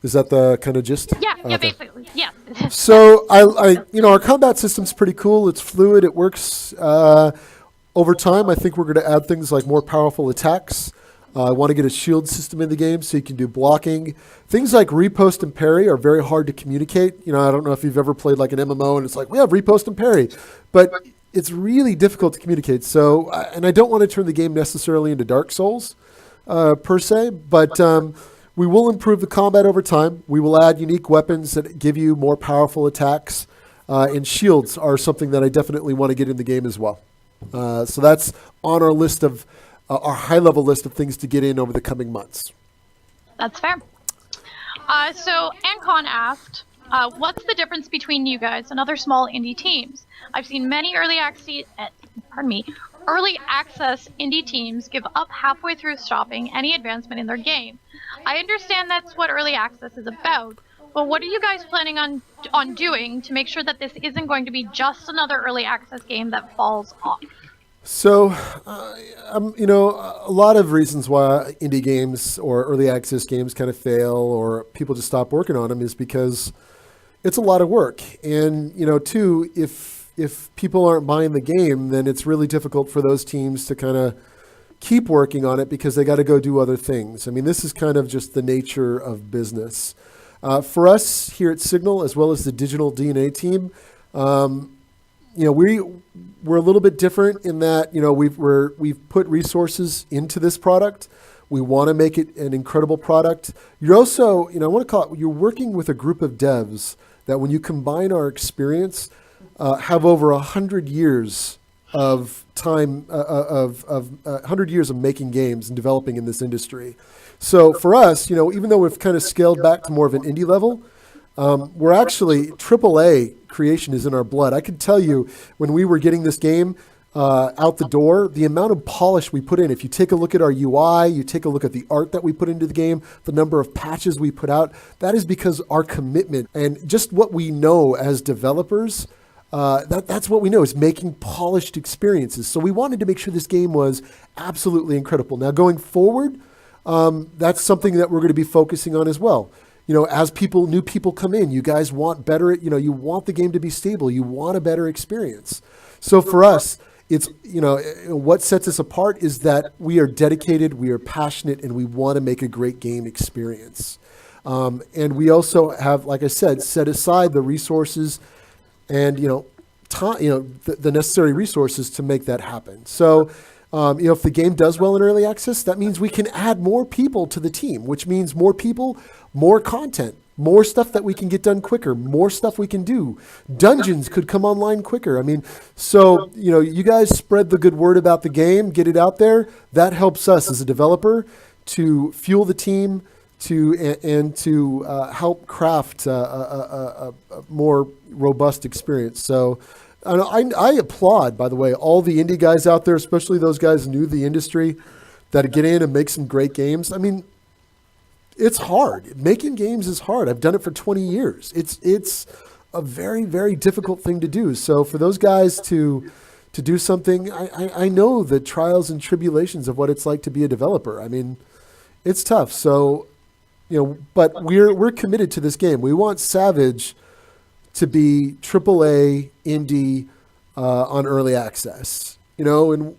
Is that the kind of gist? Yeah, Okay. basically, yeah. So our combat system's pretty cool. It's fluid. It works. Over time, I think we're going to add things like more powerful attacks. I want to get a shield system in the game so you can do blocking. Things like repost and parry are very hard to communicate. I don't know if you've ever played like an MMO and it's like, we have repost and parry. But it's really difficult to communicate. So, and I don't want to turn the game necessarily into Dark Souls per se, but we will improve the combat over time. We will add unique weapons that give you more powerful attacks. And shields are something that I definitely want to get in the game as well. So that's on our list of our high-level list of things to get in over the coming months. That's fair. So Ancon asked, what's the difference between you guys and other small indie teams? I've seen many early access indie teams give up halfway through stopping any advancement in their game. I understand that's what early access is about, but what are you guys planning on doing to make sure that this isn't going to be just another early access game that falls off? So, a lot of reasons why indie games or early access games kind of fail or people just stop working on them is because it's a lot of work. And, too, if people aren't buying the game, then it's really difficult for those teams to kind of keep working on it because they got to go do other things. I mean, this is kind of just the nature of business. For us here at Signal, as well as the Digital DNA team, we're a little bit different in that we've put resources into this product. We want to make it an incredible product. You're also, I want to call it, you're working with a group of devs that when you combine our experience, have over 100 years of time, 100 years of making games and developing in this industry. So for us, even though we've kind of scaled back to more of an indie level, we're actually AAA creation is in our blood. I can tell you when we were getting this game out the door, the amount of polish we put in, if you take a look at our UI, you take a look at the art that we put into the game, the number of patches we put out, that is because our commitment and just what we know as developers, that's what we know is making polished experiences. So we wanted to make sure this game was absolutely incredible. Now going forward, that's something that we're going to be focusing on as well. As new people come in, you guys want better, you want the game to be stable. You want a better experience. So for us, it's, what sets us apart is that we are dedicated, we are passionate, and we want to make a great game experience. And we also have, like I said, set aside the resources and, time, the necessary resources to make that happen. So, if the game does well in early access, that means we can add more people to the team, which means more people, more content, more stuff that we can get done quicker, more stuff we can do. Dungeons could come online quicker. I mean, so, you guys spread the good word about the game, get it out there. That helps us as a developer to fuel the team and to help craft a more robust experience. So, I applaud, by the way, all the indie guys out there, especially those guys new to the industry that get in and make some great games. I mean, it's hard. Making games is hard. I've done it for 20 years. It's a very, very difficult thing to do. So for those guys to do something, I know the trials and tribulations of what it's like to be a developer. I mean, it's tough. So, but we're committed to this game. We want Savage to be AAA indie on early access, and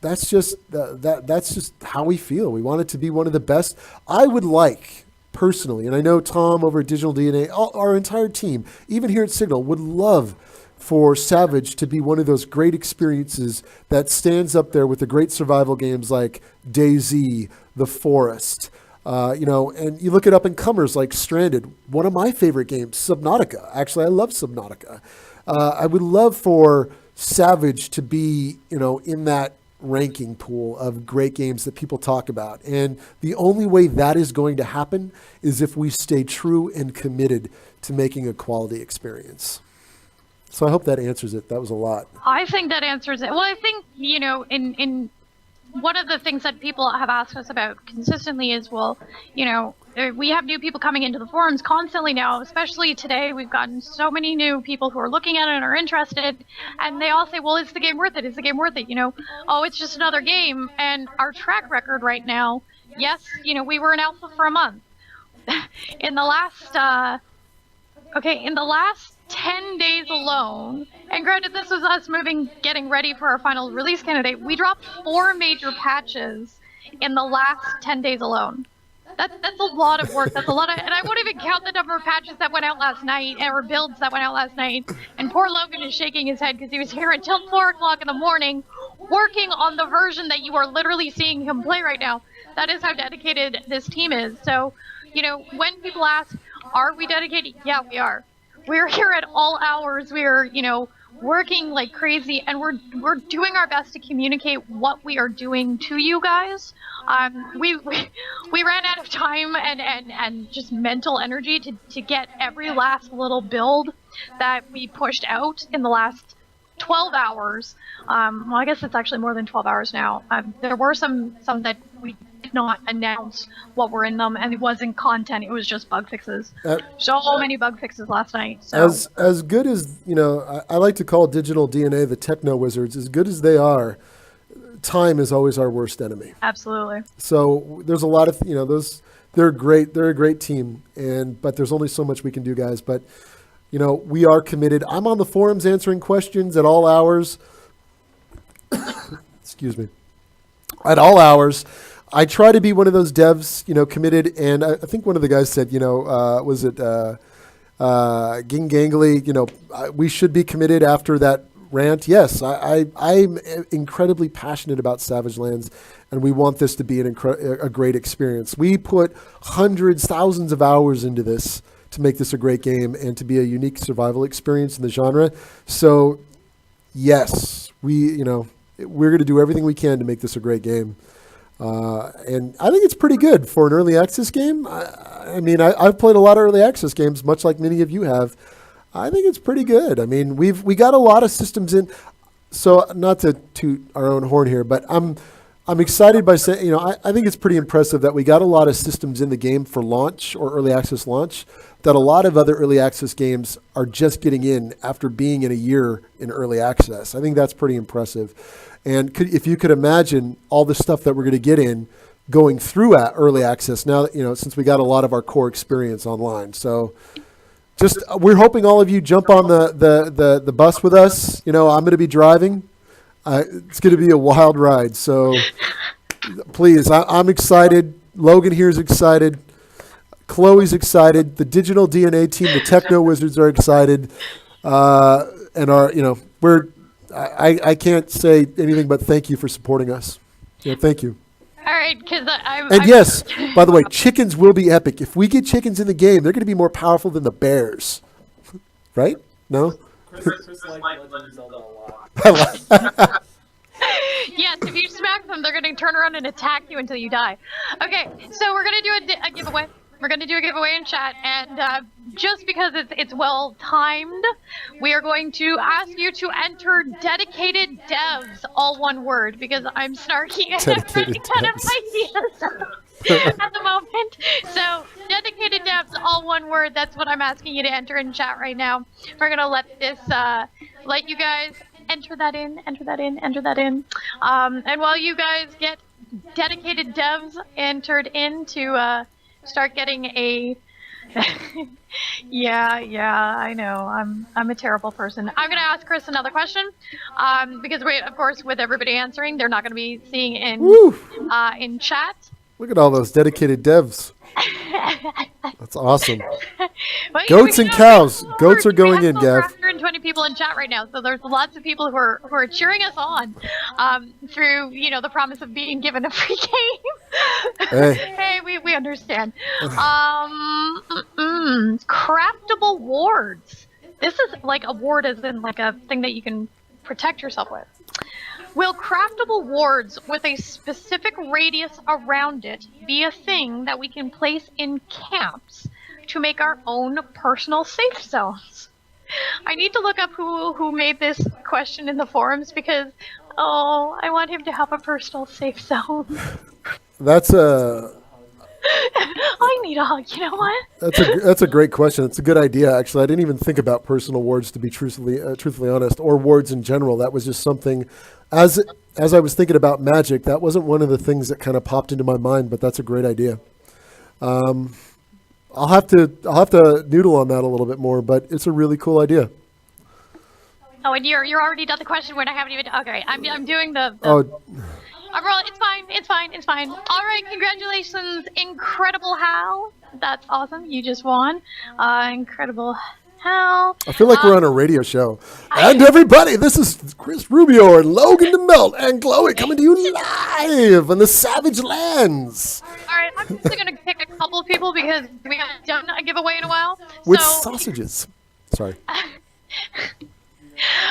that's just that's just how we feel. We want it to be one of the best. I would like personally, and I know Tom over at Digital DNA, our entire team, even here at Signal, would love for Savage to be one of those great experiences that stands up there with the great survival games like DayZ, The Forest. And you look at up-and-comers like Stranded, one of my favorite games, Subnautica. Actually, I love Subnautica. I would love for Savage to be, in that ranking pool of great games that people talk about. And the only way that is going to happen is if we stay true and committed to making a quality experience. So I hope that answers it. That was a lot. I think that answers it. Well, I think, in one of the things that people have asked us about consistently is, we have new people coming into the forums constantly now, especially today. We've gotten so many new people who are looking at it and are interested, and they all say, well, is the game worth it? Is the game worth it? Oh, it's just another game. And our track record right now, yes, we were in alpha for a month. In the last 10 days alone, and granted this was us getting ready for our final release candidate, we dropped 4 major patches in the last 10 days alone. That's a lot of work. That's a lot of, and I won't even count the number of patches that went out last night, or builds that went out last night. And poor Logan is shaking his head because he was here until 4 o'clock in the morning working on the version that you are literally seeing him play right now. That is how dedicated this team is. So, when people ask, are we dedicated? Yeah, we are. We're here at all hours. We're, working like crazy, and we're doing our best to communicate what we are doing to you guys. We ran out of time and just mental energy to get every last little build that we pushed out in the last 12 hours. Well, I guess it's actually more than 12 hours now. There were some that we did not announce what were in them, and it wasn't content, it was just bug fixes. So many bug fixes last night. So. As good as, I like to call Digital DNA the techno wizards, as good as they are, time is always our worst enemy. Absolutely. So there's a lot of, they're great. They're a great team, but there's only so much we can do, guys. But, we are committed. I'm on the forums answering questions at all hours. Excuse me. At all hours. I try to be one of those devs, committed. And I think one of the guys said, was it Ging Gangly, we should be committed after that rant. Yes, I'm incredibly passionate about Savage Lands, and we want this to be a great experience. We put hundreds, thousands of hours into this to make this a great game and to be a unique survival experience in the genre. So, yes, we're going to do everything we can to make this a great game. And I think it's pretty good for an early access game. I've played a lot of early access games, much like many of you have. I think it's pretty good. I mean, we got a lot of systems in. So not to toot our own horn here, but I'm excited by saying, I think it's pretty impressive that we got a lot of systems in the game for launch or early access launch that a lot of other early access games are just getting in after being in a year in early access. I think that's pretty impressive. And if you could imagine all the stuff that we're going to get in going through early access now, since we got a lot of our core experience online. So we're hoping all of you jump on the bus with us. I'm going to be driving. It's going to be a wild ride. So please, I'm excited. Logan here is excited. Chloe's excited. The Digital DNA team, the Techno Wizards are excited. And I can't say anything but thank you for supporting us. Yeah, thank you. All right, because yes, by the way, chickens will be epic. If we get chickens in the game, they're going to be more powerful than the bears. Right? No? Chris likes Legend of Zelda a lot. Yes, if you smack them, they're going to turn around and attack you until you die. Okay, so we're going to do a giveaway. We're going to do a giveaway in chat, and just because it's well timed, we are going to ask you to enter dedicated devs, all one word, because I'm snarky and I'm running out of ideas at the moment. So dedicated devs, all one word. That's what I'm asking you to enter in chat right now. We're going to let you guys enter that in. And while you guys get dedicated devs entered in to start getting a yeah, I know. I'm a terrible person. I'm gonna ask Chris another question, because of course, with everybody answering, they're not gonna be seeing in chat. Look at all those dedicated devs. That's awesome. Well, goats and cows. Goats are going in, Gav. 120 people in chat right now, so there's lots of people who are cheering us on through the promise of being given a free game. Hey, we understand. Craftable wards. This is like a ward, as in like a thing that you can protect yourself with. Will craftable wards with a specific radius around it be a thing that we can place in camps to make our own personal safe zones? I need to look up who made this question in the forums, because I want him to have a personal safe zone. That's a I need a hug. You know what? That's a great question. It's a good idea, actually. I didn't even think about personal wards, to be truthfully honest, or wards in general. That was just something, as I was thinking about Magic, that wasn't one of the things that kind of popped into my mind. But that's a great idea. I'll have to noodle on that a little bit more. But it's a really cool idea. Oh, and you're already done the question when I haven't even. Okay, I'm doing the It's fine. All right, congratulations, Incredible Hal. That's awesome. You just won. Incredible Hal. I feel like we're on a radio show. And everybody, this is Chris Rubio and Logan DeMelt and Chloe coming to you live on the Savage Lands. All right, I'm just going to pick a couple of people because we haven't done a giveaway in a while. With sausages. Sorry.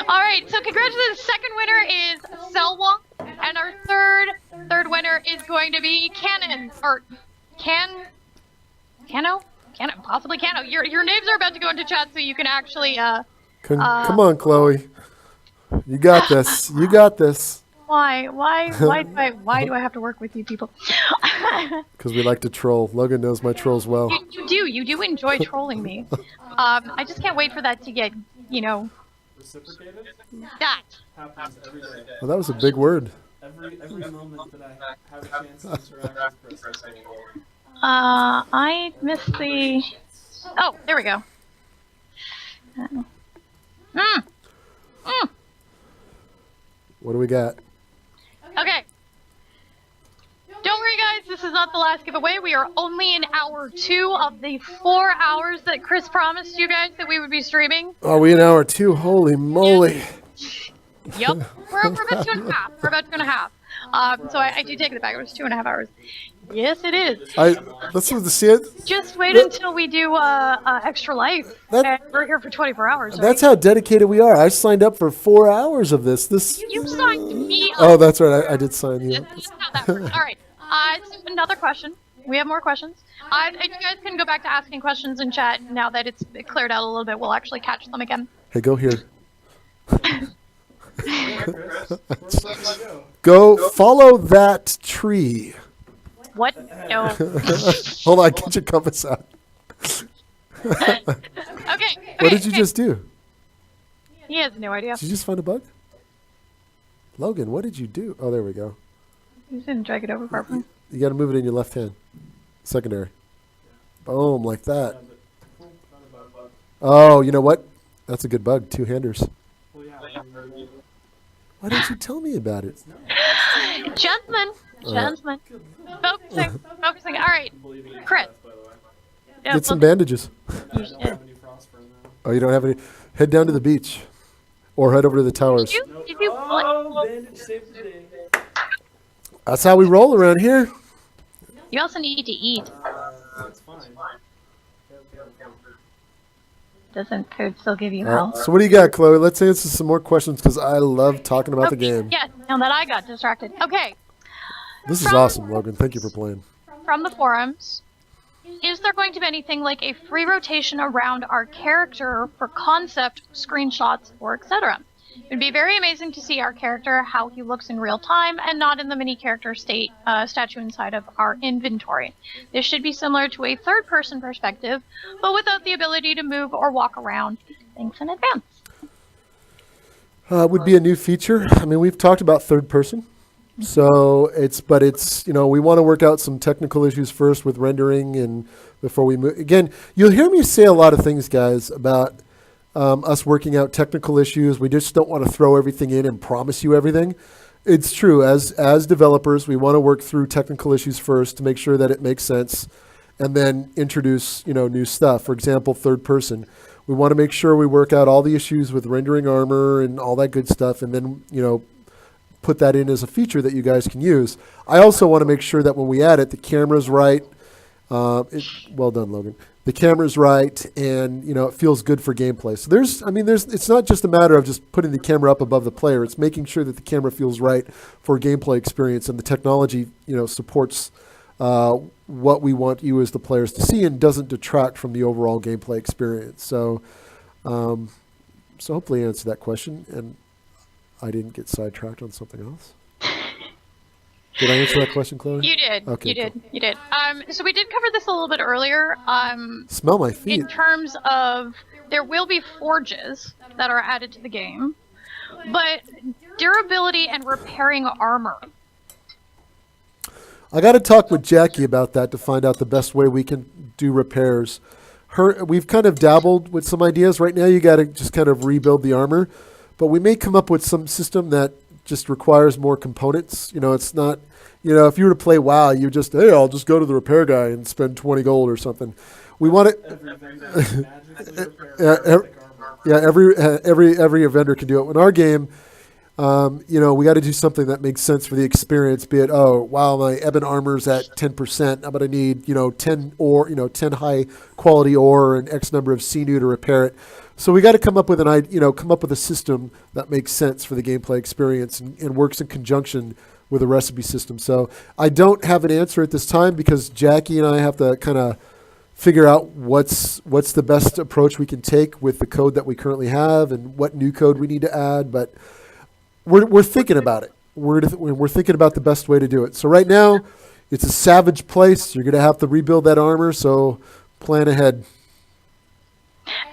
All right, so congratulations. Second winner is Selwa, and our third winner is going to be Cannon or Cano, possibly Cano. Your names are about to go into chat, so you can actually Come on, Chloe. You got this. You got this. Why do I have to work with you people? Because we like to troll. Logan knows my trolls well. You do enjoy trolling me. I just can't wait for that to get, Reciprocated that. happens every day. Well, that was a big word. Every moment that I have a chance to interact with Chris. I missed the. Oh, there we go. What do we got? Okay. Don't worry, guys. This is not the last giveaway. We are only in hour 2 of the 4 hours that Chris promised you guys that we would be streaming. Are we in hour 2? Holy moly. Yep. We're about 2.5. We're about 2.5. So I do take it back. It was 2.5 hours. Yes, it is. Listen to see it. Just wait until we do Extra Life. And we're here for 24 hours. Right? That's how dedicated we are. I signed up for 4 hours of this. You signed me up. Oh, that's right. I did sign you up. That's how that works. All right. So another question. We have more questions. You guys can go back to asking questions in chat now that it's cleared out a little bit. We'll actually catch them again. Hey, go here. Go follow that tree. What? No. Hold on, get your compass out. Okay. What did you just do? He has no idea. Did you just find a bug? Logan, what did you do? Oh, there we go. You didn't drag it over properly. You got to move it in your left hand. Secondary. Boom, like that. Oh, you know what? That's a good bug. 2-handers. Why didn't you tell me about it? Gentlemen. Focusing. All right. Chris. Yeah, Get some bandages. You should. Oh, you don't have any? Head down to the beach. Or head over to the towers. Did you bandage saved the day. That's how we roll around here. You also need to eat. That's fine. Doesn't food still give you All right, health? so what do you got, Chloe? Let's answer some more questions because I love talking about the game. Yes, now that I got distracted. Okay. This is awesome, Logan. Thank you for playing. From the forums, is there going to be anything like a free rotation around our character for concept, screenshots, or etc.? It would be very amazing to see our character, how he looks in real time, and not in the mini character statue inside of our inventory. This should be similar to a third-person perspective, but without the ability to move or walk around. Thanks in advance. Would be a new feature. I mean, we've talked about third person. So it's we want to work out some technical issues first with rendering and before we move. Again, you'll hear me say a lot of things, guys, about us working out technical issues. We just don't want to throw everything in and promise you everything. It's true. As developers, we want to work through technical issues first to make sure that it makes sense and then introduce, new stuff. For example, third person. We want to make sure we work out all the issues with rendering armor and all that good stuff and then, put that in as a feature that you guys can use. I also want to make sure that when we add it, the camera's right. Well done, Logan. The camera's right, and it feels good for gameplay. So it's not just a matter of just putting the camera up above the player. It's making sure that the camera feels right for gameplay experience, and the technology, supports what we want you as the players to see and doesn't detract from the overall gameplay experience. So, hopefully I answered that question, and I didn't get sidetracked on something else. Did I answer that question, Chloe? You did. Okay, You did. cool. You did. So we did cover this a little bit earlier. Smell my feet. In terms of, there will be forges that are added to the game, but durability and repairing armor. I got to talk with Jackie about that to find out the best way we can do repairs. We've kind of dabbled with some ideas. Right now, you got to just kind of rebuild the armor. But we may come up with some system that just requires more components. It's not, if you were to play WoW, you just, hey, I'll just go to the repair guy and spend 20 gold or something. We want it. Every vendor can do it. In our game, We got to do something that makes sense for the experience. Be it, oh, wow, my ebon armor's at 10%, but I need 10 ore, 10 high quality ore and X number of sinew to repair it. So we got to come up with a system that makes sense for the gameplay experience and works in conjunction with a recipe system. So I don't have an answer at this time because Jackie and I have to kind of figure out what's the best approach we can take with the code that we currently have and what new code we need to add. But we're thinking about it. We're thinking about the best way to do it. So right now, it's a savage place. You're going to have to rebuild that armor. So plan ahead.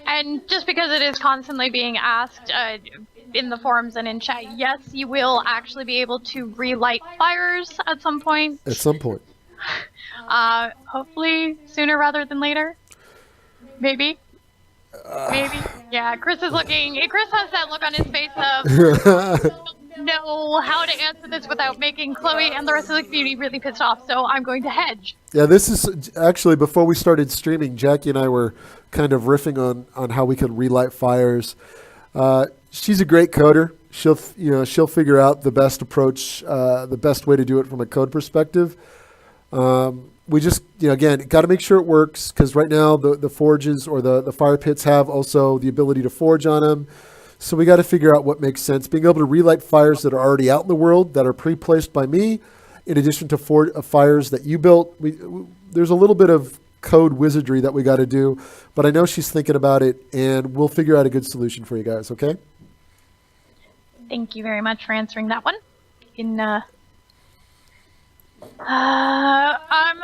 And just because it is constantly being asked in the forums and in chat, yes, you will actually be able to relight fires at some point. At some point. Hopefully sooner rather than later. Maybe. Maybe. Yeah, Chris has that look on his face of know how to answer this without making Chloe and the rest of the community really pissed off, so I'm going to hedge. Yeah, this is actually, before we started streaming, Jackie and I were kind of riffing on how we could relight fires. She's a great coder. She'll figure out the best approach, the best way to do it from a code perspective. We just, again, got to make sure it works, because right now the forges or the fire pits have also the ability to forge on them. So we got to figure out what makes sense. Being able to relight fires that are already out in the world, that are pre-placed by me, in addition to fires that you built. There's a little bit of code wizardry that we got to do, but I know she's thinking about it, and we'll figure out a good solution for you guys, okay? Thank you very much for answering that one.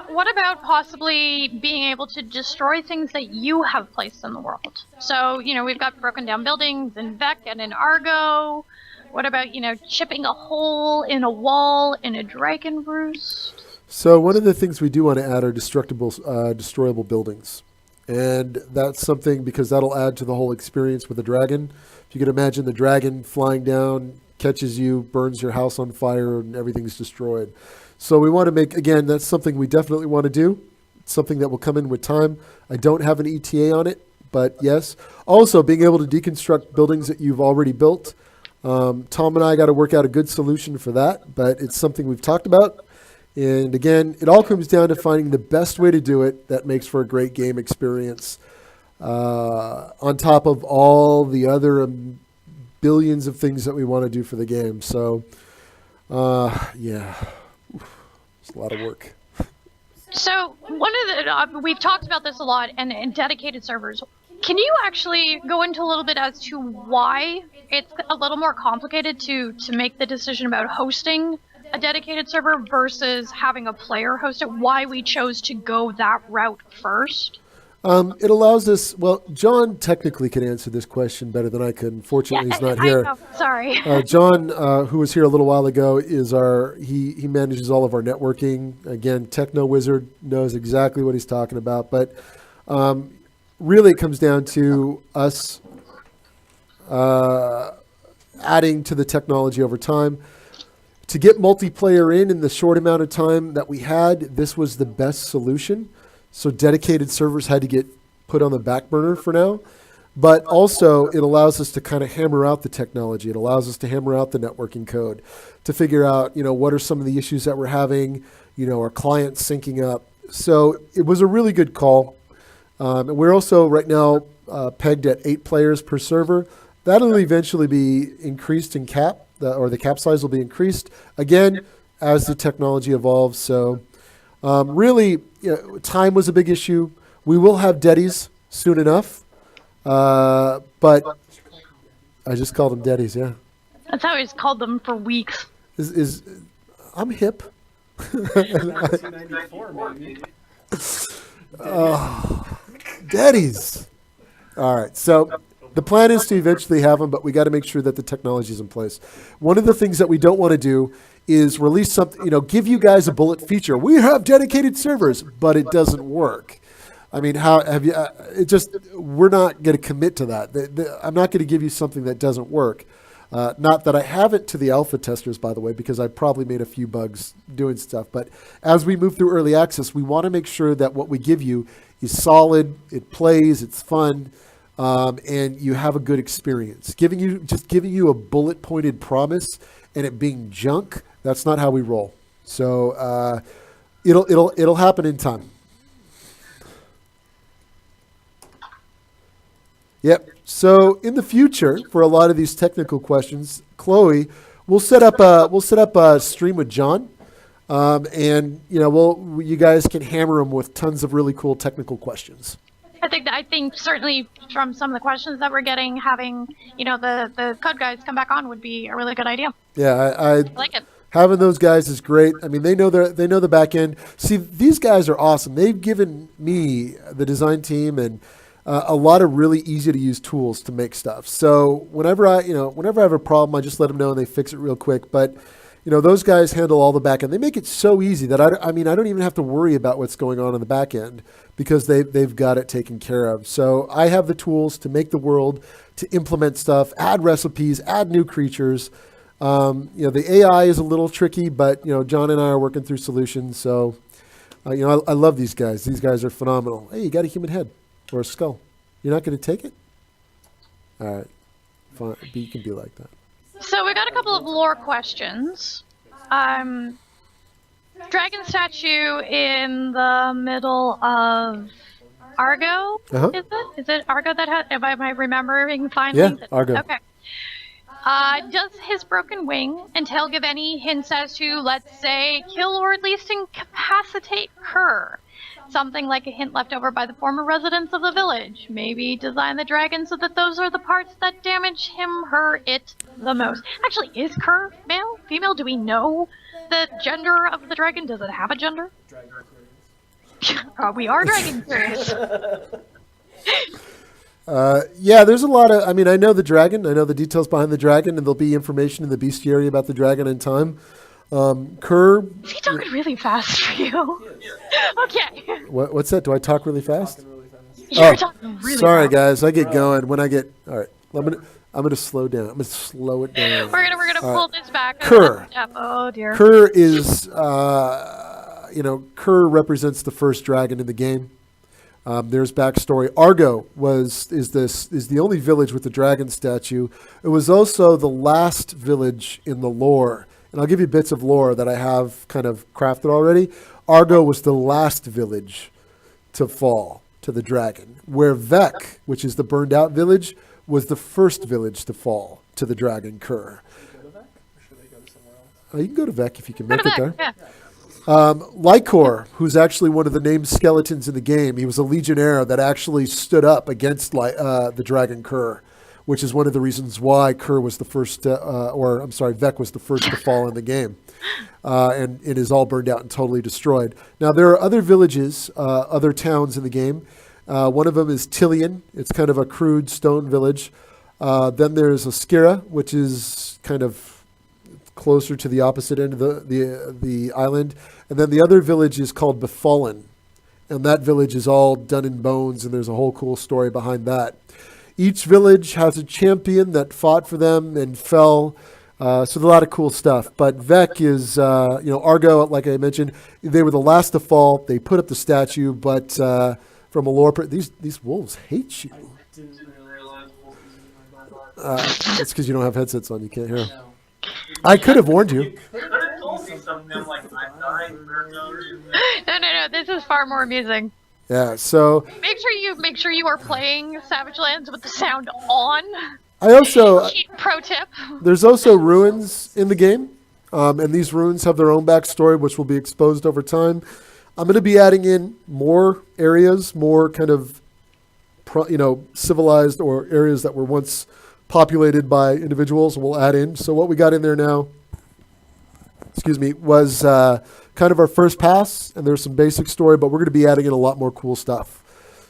What about possibly being able to destroy things that you have placed in the world? So, we've got broken down buildings in Vec and in Argo. What about, chipping a hole in a wall in a dragon roost? So one of the things we do want to add are destroyable buildings. And that's something, because that'll add to the whole experience with the dragon. If you could imagine the dragon flying down, catches you, burns your house on fire, and everything's destroyed. So we want to make, again, that's something we definitely want to do. It's something that will come in with time. I don't have an ETA on it, but yes. Also, being able to deconstruct buildings that you've already built. Tom and I got to work out a good solution for that, but it's something we've talked about. And again, it all comes down to finding the best way to do it that makes for a great game experience. On top of all the other billions of things that we want to do for the game. So, yeah. It's a lot of work. So we've talked about this a lot, and dedicated servers. Can you actually go into a little bit as to why it's a little more complicated to make the decision about hosting a dedicated server versus having a player host it? Why we chose to go that route first? It allows us, well, John technically can answer this question better than I could. Unfortunately, he's not here. Sorry. John, who was here a little while ago, is he manages all of our networking. Again, Techno Wizard knows exactly what he's talking about. But really it comes down to us adding to the technology over time. To get multiplayer in the short amount of time that we had, this was the best solution. So dedicated servers had to get put on the back burner for now. But also, it allows us to kind of hammer out the technology. It allows us to hammer out the networking code to figure out, what are some of the issues that we're having, our clients syncing up. So it was a really good call. And we're also right now pegged at 8 players per server. That'll eventually be increased in cap, or the cap size will be increased, again, as the technology evolves. So really, time was a big issue. We will have Deddies soon enough, but I just called them Deddies, yeah. That's how he's called them for weeks. I'm hip. 1994, maybe. Deddies. All right, so the plan is to eventually have them, but we got to make sure that the technology is in place. One of the things that we don't want to do is release something, give you guys a bullet feature. We have dedicated servers, but it doesn't work. I mean, how have you? We're not going to commit to that. I'm not going to give you something that doesn't work. Not that I haven't to the alpha testers, by the way, because I probably made a few bugs doing stuff. But as we move through early access, we want to make sure that what we give you is solid, it plays, it's fun. and you have a good experience. Giving you a bullet pointed promise and it being junk, that's not how we roll. So it'll happen in time. Yep. So in the future, for a lot of these technical questions, Chloe, we'll set up a stream with John, and you guys can hammer him with tons of really cool technical questions. I think certainly from some of the questions that we're getting, having the code guys come back on would be a really good idea. Yeah, I like it. Having those guys is great. I mean, they know the back end. See, these guys are awesome. They've given me, the design team, and a lot of really easy to use tools to make stuff. So whenever I have a problem, I just let them know and they fix it real quick. But those guys handle all the back end. They make it so easy that I don't even have to worry about what's going on the back end because they've got it taken care of. So I have the tools to make the world, to implement stuff, add recipes, add new creatures. The AI is a little tricky, but John and I are working through solutions. So I love these guys. These guys are phenomenal. Hey, you got a human head or a skull. You're not going to take it? All right, fine. You can be like that. So we got a couple of lore questions. Dragon statue in the middle of Argo. Uh-huh. Is it Argo that has? Am I remembering finally? Yeah, Argo. Okay. Does his broken wing and tail give any hints as to, let's say, kill or at least incapacitate Kerr? Something like a hint left over by the former residents of the village. Maybe design the dragon so that those are the parts that damage him, her, it the most. Actually, is Kerr male, female? Do we know the gender of the dragon? Does it have a gender? We are dragon curious. Yeah, there's a lot of. I mean, I know the dragon. I know the details behind the dragon, and there'll be information in the Beastiary about the dragon in time. Kerr. Is he talking really fast for you? Okay. What's that? Do I talk really fast? You're talking really sorry, fast. guys. I get going when I get. All right. I'm gonna slow down. I'm gonna slow it down. We're gonna pull this back. Kerr. Oh dear. Kerr is. Kerr represents the first dragon in the game. There's backstory. Argo is the only village with the dragon statue. It was also the last village in the lore. And I'll give you bits of lore that I have kind of crafted already. Argo was the last village to fall to the dragon, where Vec, which is the burned out village, was the first village to fall to the dragon Kerr. You can go to Vec if you can make it there. Yeah. Lycor, who's actually one of the named skeletons in the game, he was a legionnaire that actually stood up against the dragon Kerr, which is one of the reasons why Kerr was the first, Vec was the first to fall in the game. And it is all burned out and totally destroyed. Now, there are other villages, other towns in the game. One of them is Tillian. It's kind of a crude stone village. Then there's Oskira, which is kind of closer to the opposite end of the island. And then the other village is called Befallen. And that village is all done in bones, and there's a whole cool story behind that. Each village has a champion that fought for them and fell. So there's a lot of cool stuff. But Vec is, Argo, like I mentioned, they were the last to fall. They put up the statue, but from a lore, these wolves hate you. It's because you don't have headsets on. You can't hear them. I could have warned you. No. This is far more amusing. Yeah. So make sure you are playing Savage Lands with the sound on. I also pro tip. There's also ruins in the game, and these ruins have their own backstory, which will be exposed over time. I'm going to be adding in more areas, more kind of civilized or areas that were once populated by individuals, and we'll add in. So what we got in there now, was kind of our first pass, and there's some basic story, but we're going to be adding in a lot more cool stuff.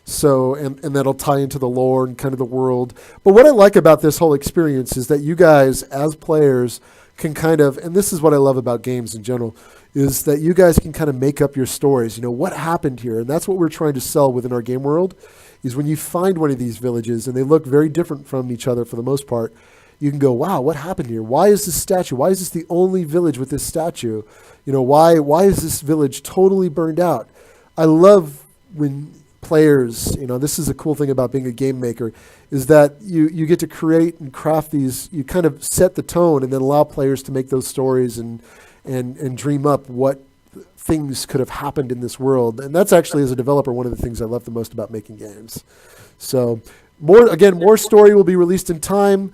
So, and that'll tie into the lore and kind of the world. But what I like about this whole experience is that you guys, as players, can kind of, and this is what I love about games in general, is that you guys can kind of make up your stories. What happened here? And that's what we're trying to sell within our game world, is when you find one of these villages, and they look very different from each other for the most part, you can go, wow, what happened here? Why is this statue? Why is this the only village with this statue? Why is this village totally burned out? I love when players, this is a cool thing about being a game maker, is that you get to create and craft these, you kind of set the tone and then allow players to make those stories and dream up what things could have happened in this world. And that's actually, as a developer, one of the things I love the most about making games. So more story will be released in time.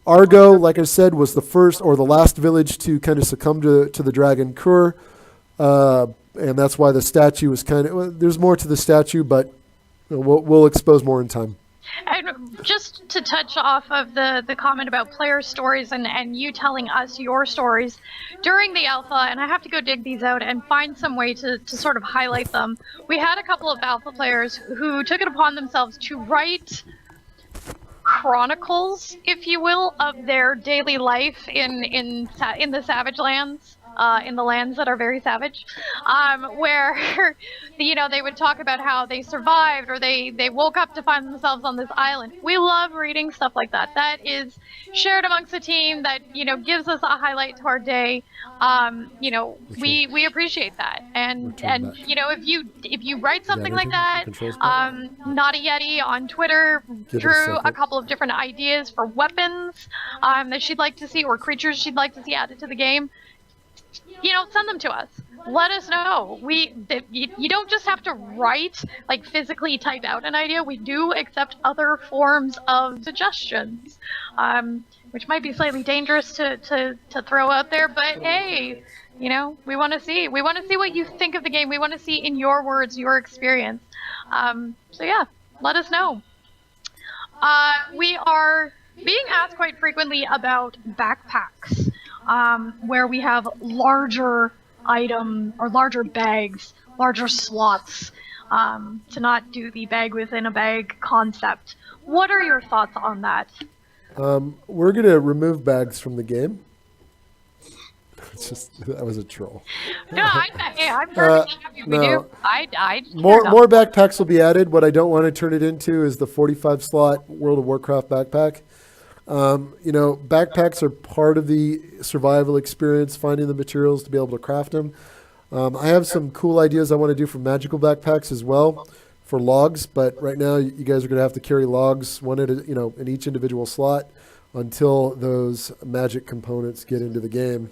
Argo, like I said, was the first or the last village to kind of succumb to the Dragon Kur. And that's why the statue was there's more to the statue, but we'll expose more in time. And just to touch off of the comment about player stories and you telling us your stories during the alpha, and I have to go dig these out and find some way to sort of highlight them. We had a couple of alpha players who took it upon themselves to write chronicles, if you will, of their daily life in the Savage Lands. In the lands that are very savage, where they would talk about how they survived or they woke up to find themselves on this island. We love reading stuff like that. That is shared amongst the team. That gives us a highlight to our day. We appreciate that. And if you write something like that, Naughty Yeti on Twitter drew a couple of different ideas for weapons that she'd like to see or creatures she'd like to see added to the game. Send them to us. Let us know. You don't just have to write, like physically type out an idea. We do accept other forms of suggestions, which might be slightly dangerous to throw out there. But hey, we want to see. We want to see what you think of the game. We want to see in your words, your experience. So yeah, let us know. We are being asked quite frequently about backpacks. Where we have larger item or larger bags, larger slots, to not do the bag within a bag concept. What are your thoughts on that? We're going to remove bags from the game. That was a troll. No, I'm perfectly happy we do. More backpacks will be added. What I don't want to turn it into is the 45 slot World of Warcraft backpack. Backpacks are part of the survival experience, finding the materials to be able to craft them. I have some cool ideas I want to do for magical backpacks as well for logs, but right now you guys are going to have to carry logs one at in each individual slot until those magic components get into the game.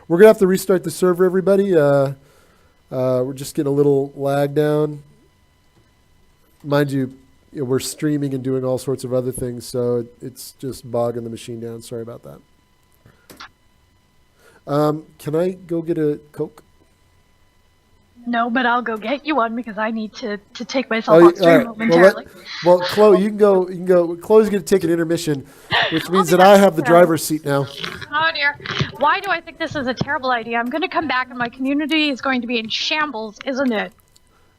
We're going to have to restart the server, everybody. We're just getting a little lag down. Mind you, we're streaming and doing all sorts of other things, so it's just bogging the machine down. Sorry about that. Can I go get a Coke? No, but I'll go get you one because I need to take myself off stream momentarily. Well, Chloe, you can go. Chloe's going to take an intermission, which means that I have the driver's seat now. Oh dear. Why do I think this is a terrible idea? I'm going to come back and my community is going to be in shambles, isn't it?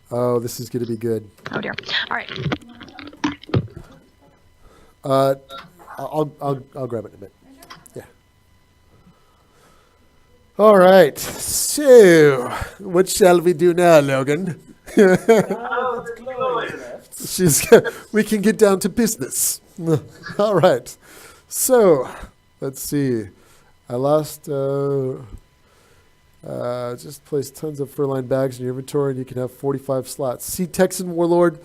Oh, this is going to be good. Oh dear. All right. I'll grab it in a minute. Yeah. All right. So, what shall we do now, Logan? We can get down to business. All right. So, let's see. I lost. Just place tons of fur-lined bags in your inventory, and you can have 45 slots. See, Texan Warlord.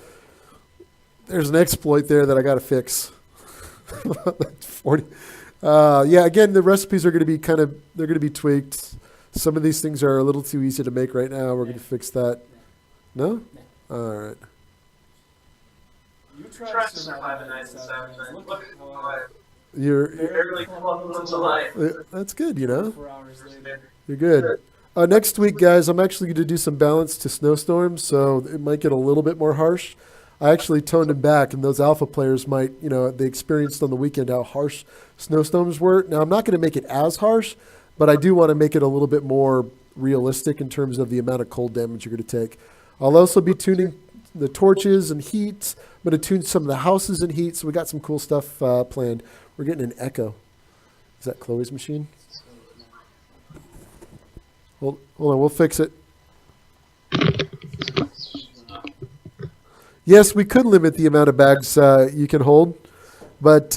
There's an exploit there that I got to fix. 40. Yeah, again, the recipes are going to be they're going to be tweaked. Some of these things are a little too easy to make right now. We're going to fix that. No? All right. You tried to survive a night in 7 minutes. Look at how You're barely clung to life. That's good, 4 hours later. You're good. Next week, guys, I'm actually going to do some balance to snowstorms, so it might get a little bit more harsh. I actually toned them back, and those alpha players might, they experienced on the weekend how harsh snowstorms were. Now, I'm not going to make it as harsh, but I do want to make it a little bit more realistic in terms of the amount of cold damage you're going to take. I'll also be tuning the torches and heat. I'm going to tune some of the houses and heat, so we got some cool stuff planned. We're getting an echo. Is that Chloe's machine? Hold on, we'll fix it. Yes, we could limit the amount of bags you can hold, but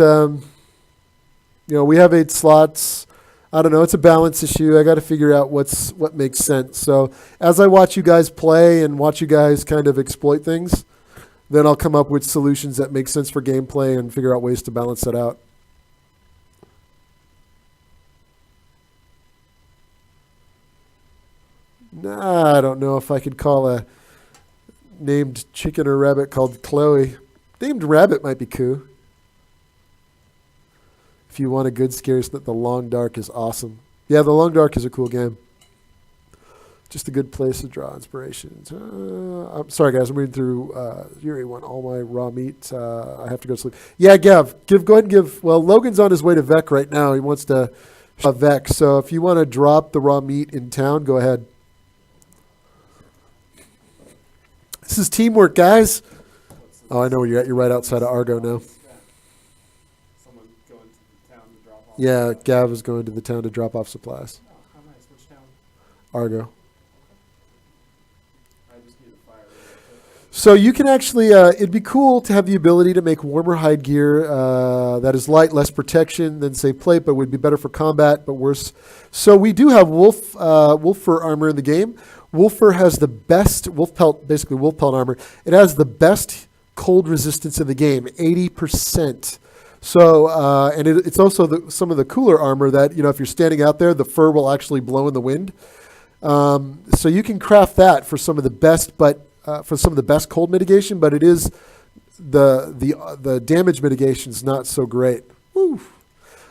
we have 8 slots. I don't know. It's a balance issue. I got to figure out what makes sense. So as I watch you guys play and watch you guys kind of exploit things, then I'll come up with solutions that make sense for gameplay and figure out ways to balance that out. Nah, I don't know if I could call a named chicken or rabbit called Chloe. Named rabbit might be cool. If you want a good scare, the Long Dark is awesome. Yeah, the Long Dark is a cool game. Just a good place to draw inspirations. I'm sorry, guys. I'm reading through. Yuri want all my raw meat. I have to go to sleep. Yeah, Gav. Go ahead and give. Well, Logan's on his way to Vec right now. He wants to Vec. So if you want to drop the raw meat in town, go ahead. This is teamwork, guys. Oh, I know where you're at. You're right outside of Argo now. Someone going to the town to drop off. Yeah, Gav is going to the town to drop off supplies. Oh, how nice. Which town? Argo. I just need a fire. So you can actually, it'd be cool to have the ability to make warmer hide gear that is light, less protection than, say, plate, but would be better for combat, but worse. So we do have wolf fur armor in the game. Wolf fur has the best, wolf pelt armor. It has the best cold resistance in the game, 80%. So, and it's also some of the cooler armor that, if you're standing out there, the fur will actually blow in the wind. So you can craft that for some of the best, cold mitigation, but it is the damage mitigation is not so great. Woo.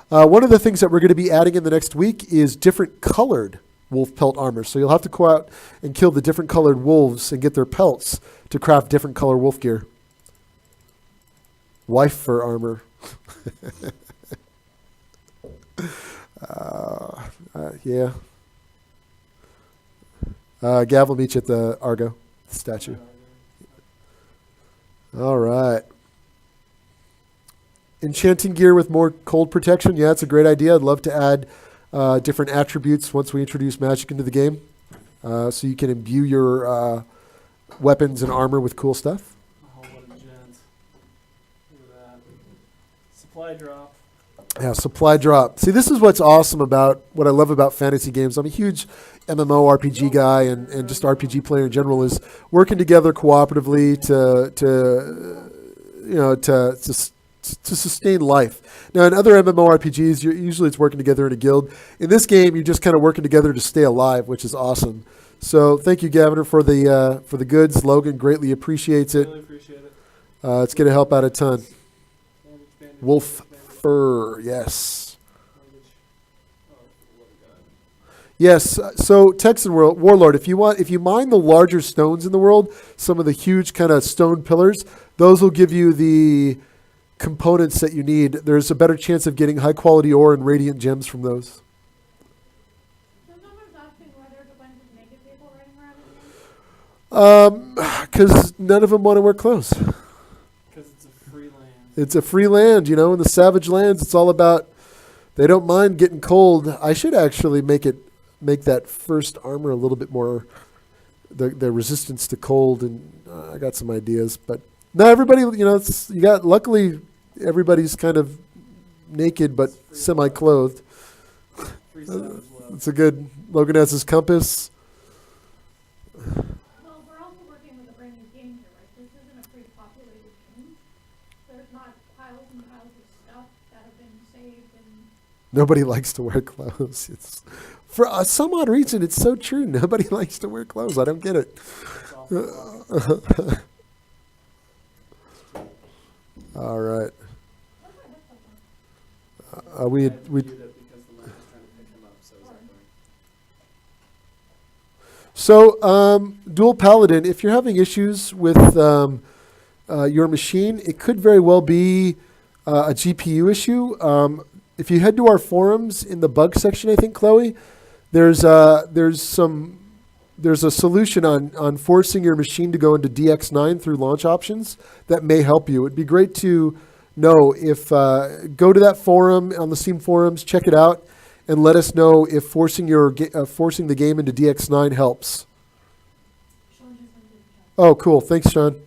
One of the things that we're going to be adding in the next week is different colored wolf pelt armor. So you'll have to go out and kill the different colored wolves and get their pelts to craft different color wolf gear. Wife fur armor. Yeah. Gav will meet you at the Argo statue. All right. Enchanting gear with more cold protection. Yeah, that's a great idea. I'd love to add different attributes once we introduce magic into the game. So you can imbue your weapons and armor with cool stuff. Oh, what a gent. Look at that. Supply drop. Yeah, supply drop. See, this is what's awesome about what I love about fantasy games. I'm a huge MMO RPG guy and just RPG player in general, is working together cooperatively to sustain life. Now, in other MMORPGs, usually it's working together in a guild. In this game, you're just kind of working together to stay alive, which is awesome. So thank you, Gaviner, for the goods. Logan greatly appreciates it. Really appreciate it. It's going to help out a ton. Wolf fur, yes. Yes, so Texan Warlord, if you mine the larger stones in the world, some of the huge kind of stone pillars, those will give you the components that you need. There's a better chance of getting high quality ore and radiant gems from those. Someone's asking why there's a bunch of naked people running around. Because none of them want to wear clothes. Because it's a free land. It's a free land, in the savage lands. It's all about, they don't mind getting cold. I should actually make that first armor a little bit more, the resistance to cold, and I got some ideas, but no, everybody, luckily everybody's kind of naked but semi-clothed. It's a good, Logan has his compass. Well, we're also working with a brand new game here, right? This isn't a pre-populated game. There's not piles and piles of stuff that have been saved and... Nobody likes to wear clothes. It's, for some odd reason, it's so true. Nobody likes to wear clothes. I don't get it. All right. We So dual paladin. If you're having issues with your machine, it could very well be a GPU issue. If you head to our forums in the bug section, I think, Chloe, there's a solution on forcing your machine to go into DX9 through launch options that may help you. It'd be great to know if go to that forum on the Steam forums, check it out, and let us know if forcing the game into DX9 helps. Oh, cool! Thanks, Sean.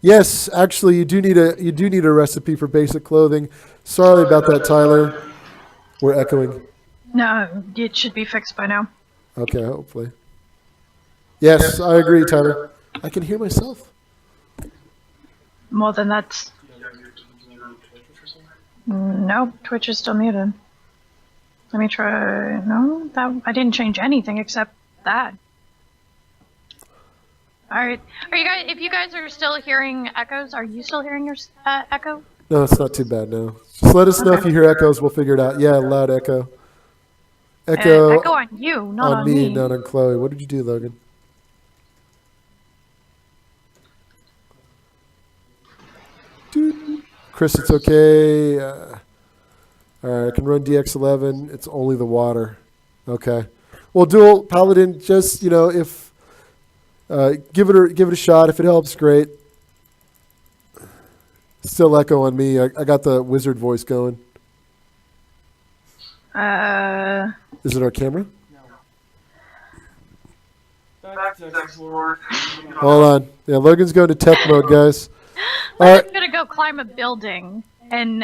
Yes, actually, you do need a recipe for basic clothing. Sorry about that, Tyler. We're echoing. No, it should be fixed by now. Okay, hopefully. Yes, I agree, Tyler. I can hear myself. Well, then that's... No, Twitch is still muted. Let me try... No, I didn't change anything except that. Alright. Are you guys... If you guys are still hearing echoes, are you still hearing your echo? No, it's not too bad now. Just let us know if you hear echoes. We'll figure it out. Yeah, loud echo. Echo, Echo on you, not on me, me. not on Chloe. What did you do, Logan? Dude. Chris, it's okay. All right, I can run DX11. It's only the water. Okay. Well, dual paladin. Just if give it a shot. If it helps, great. Still echo on me. I got the wizard voice going. Is it our camera? Hold on. Yeah, Logan's going to tech mode, guys. All right. I'm gonna go climb a building and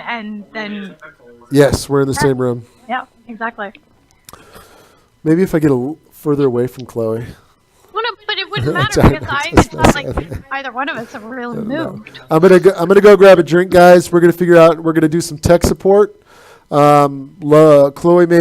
then. Yes, we're in the same room. Yeah, exactly. Maybe if I get a little further away from Chloe. Well, no, but it wouldn't matter because it's not like either one of us have really moved. I'm gonna go grab a drink, guys. We're gonna figure out. We're gonna do some tech support. Chloe may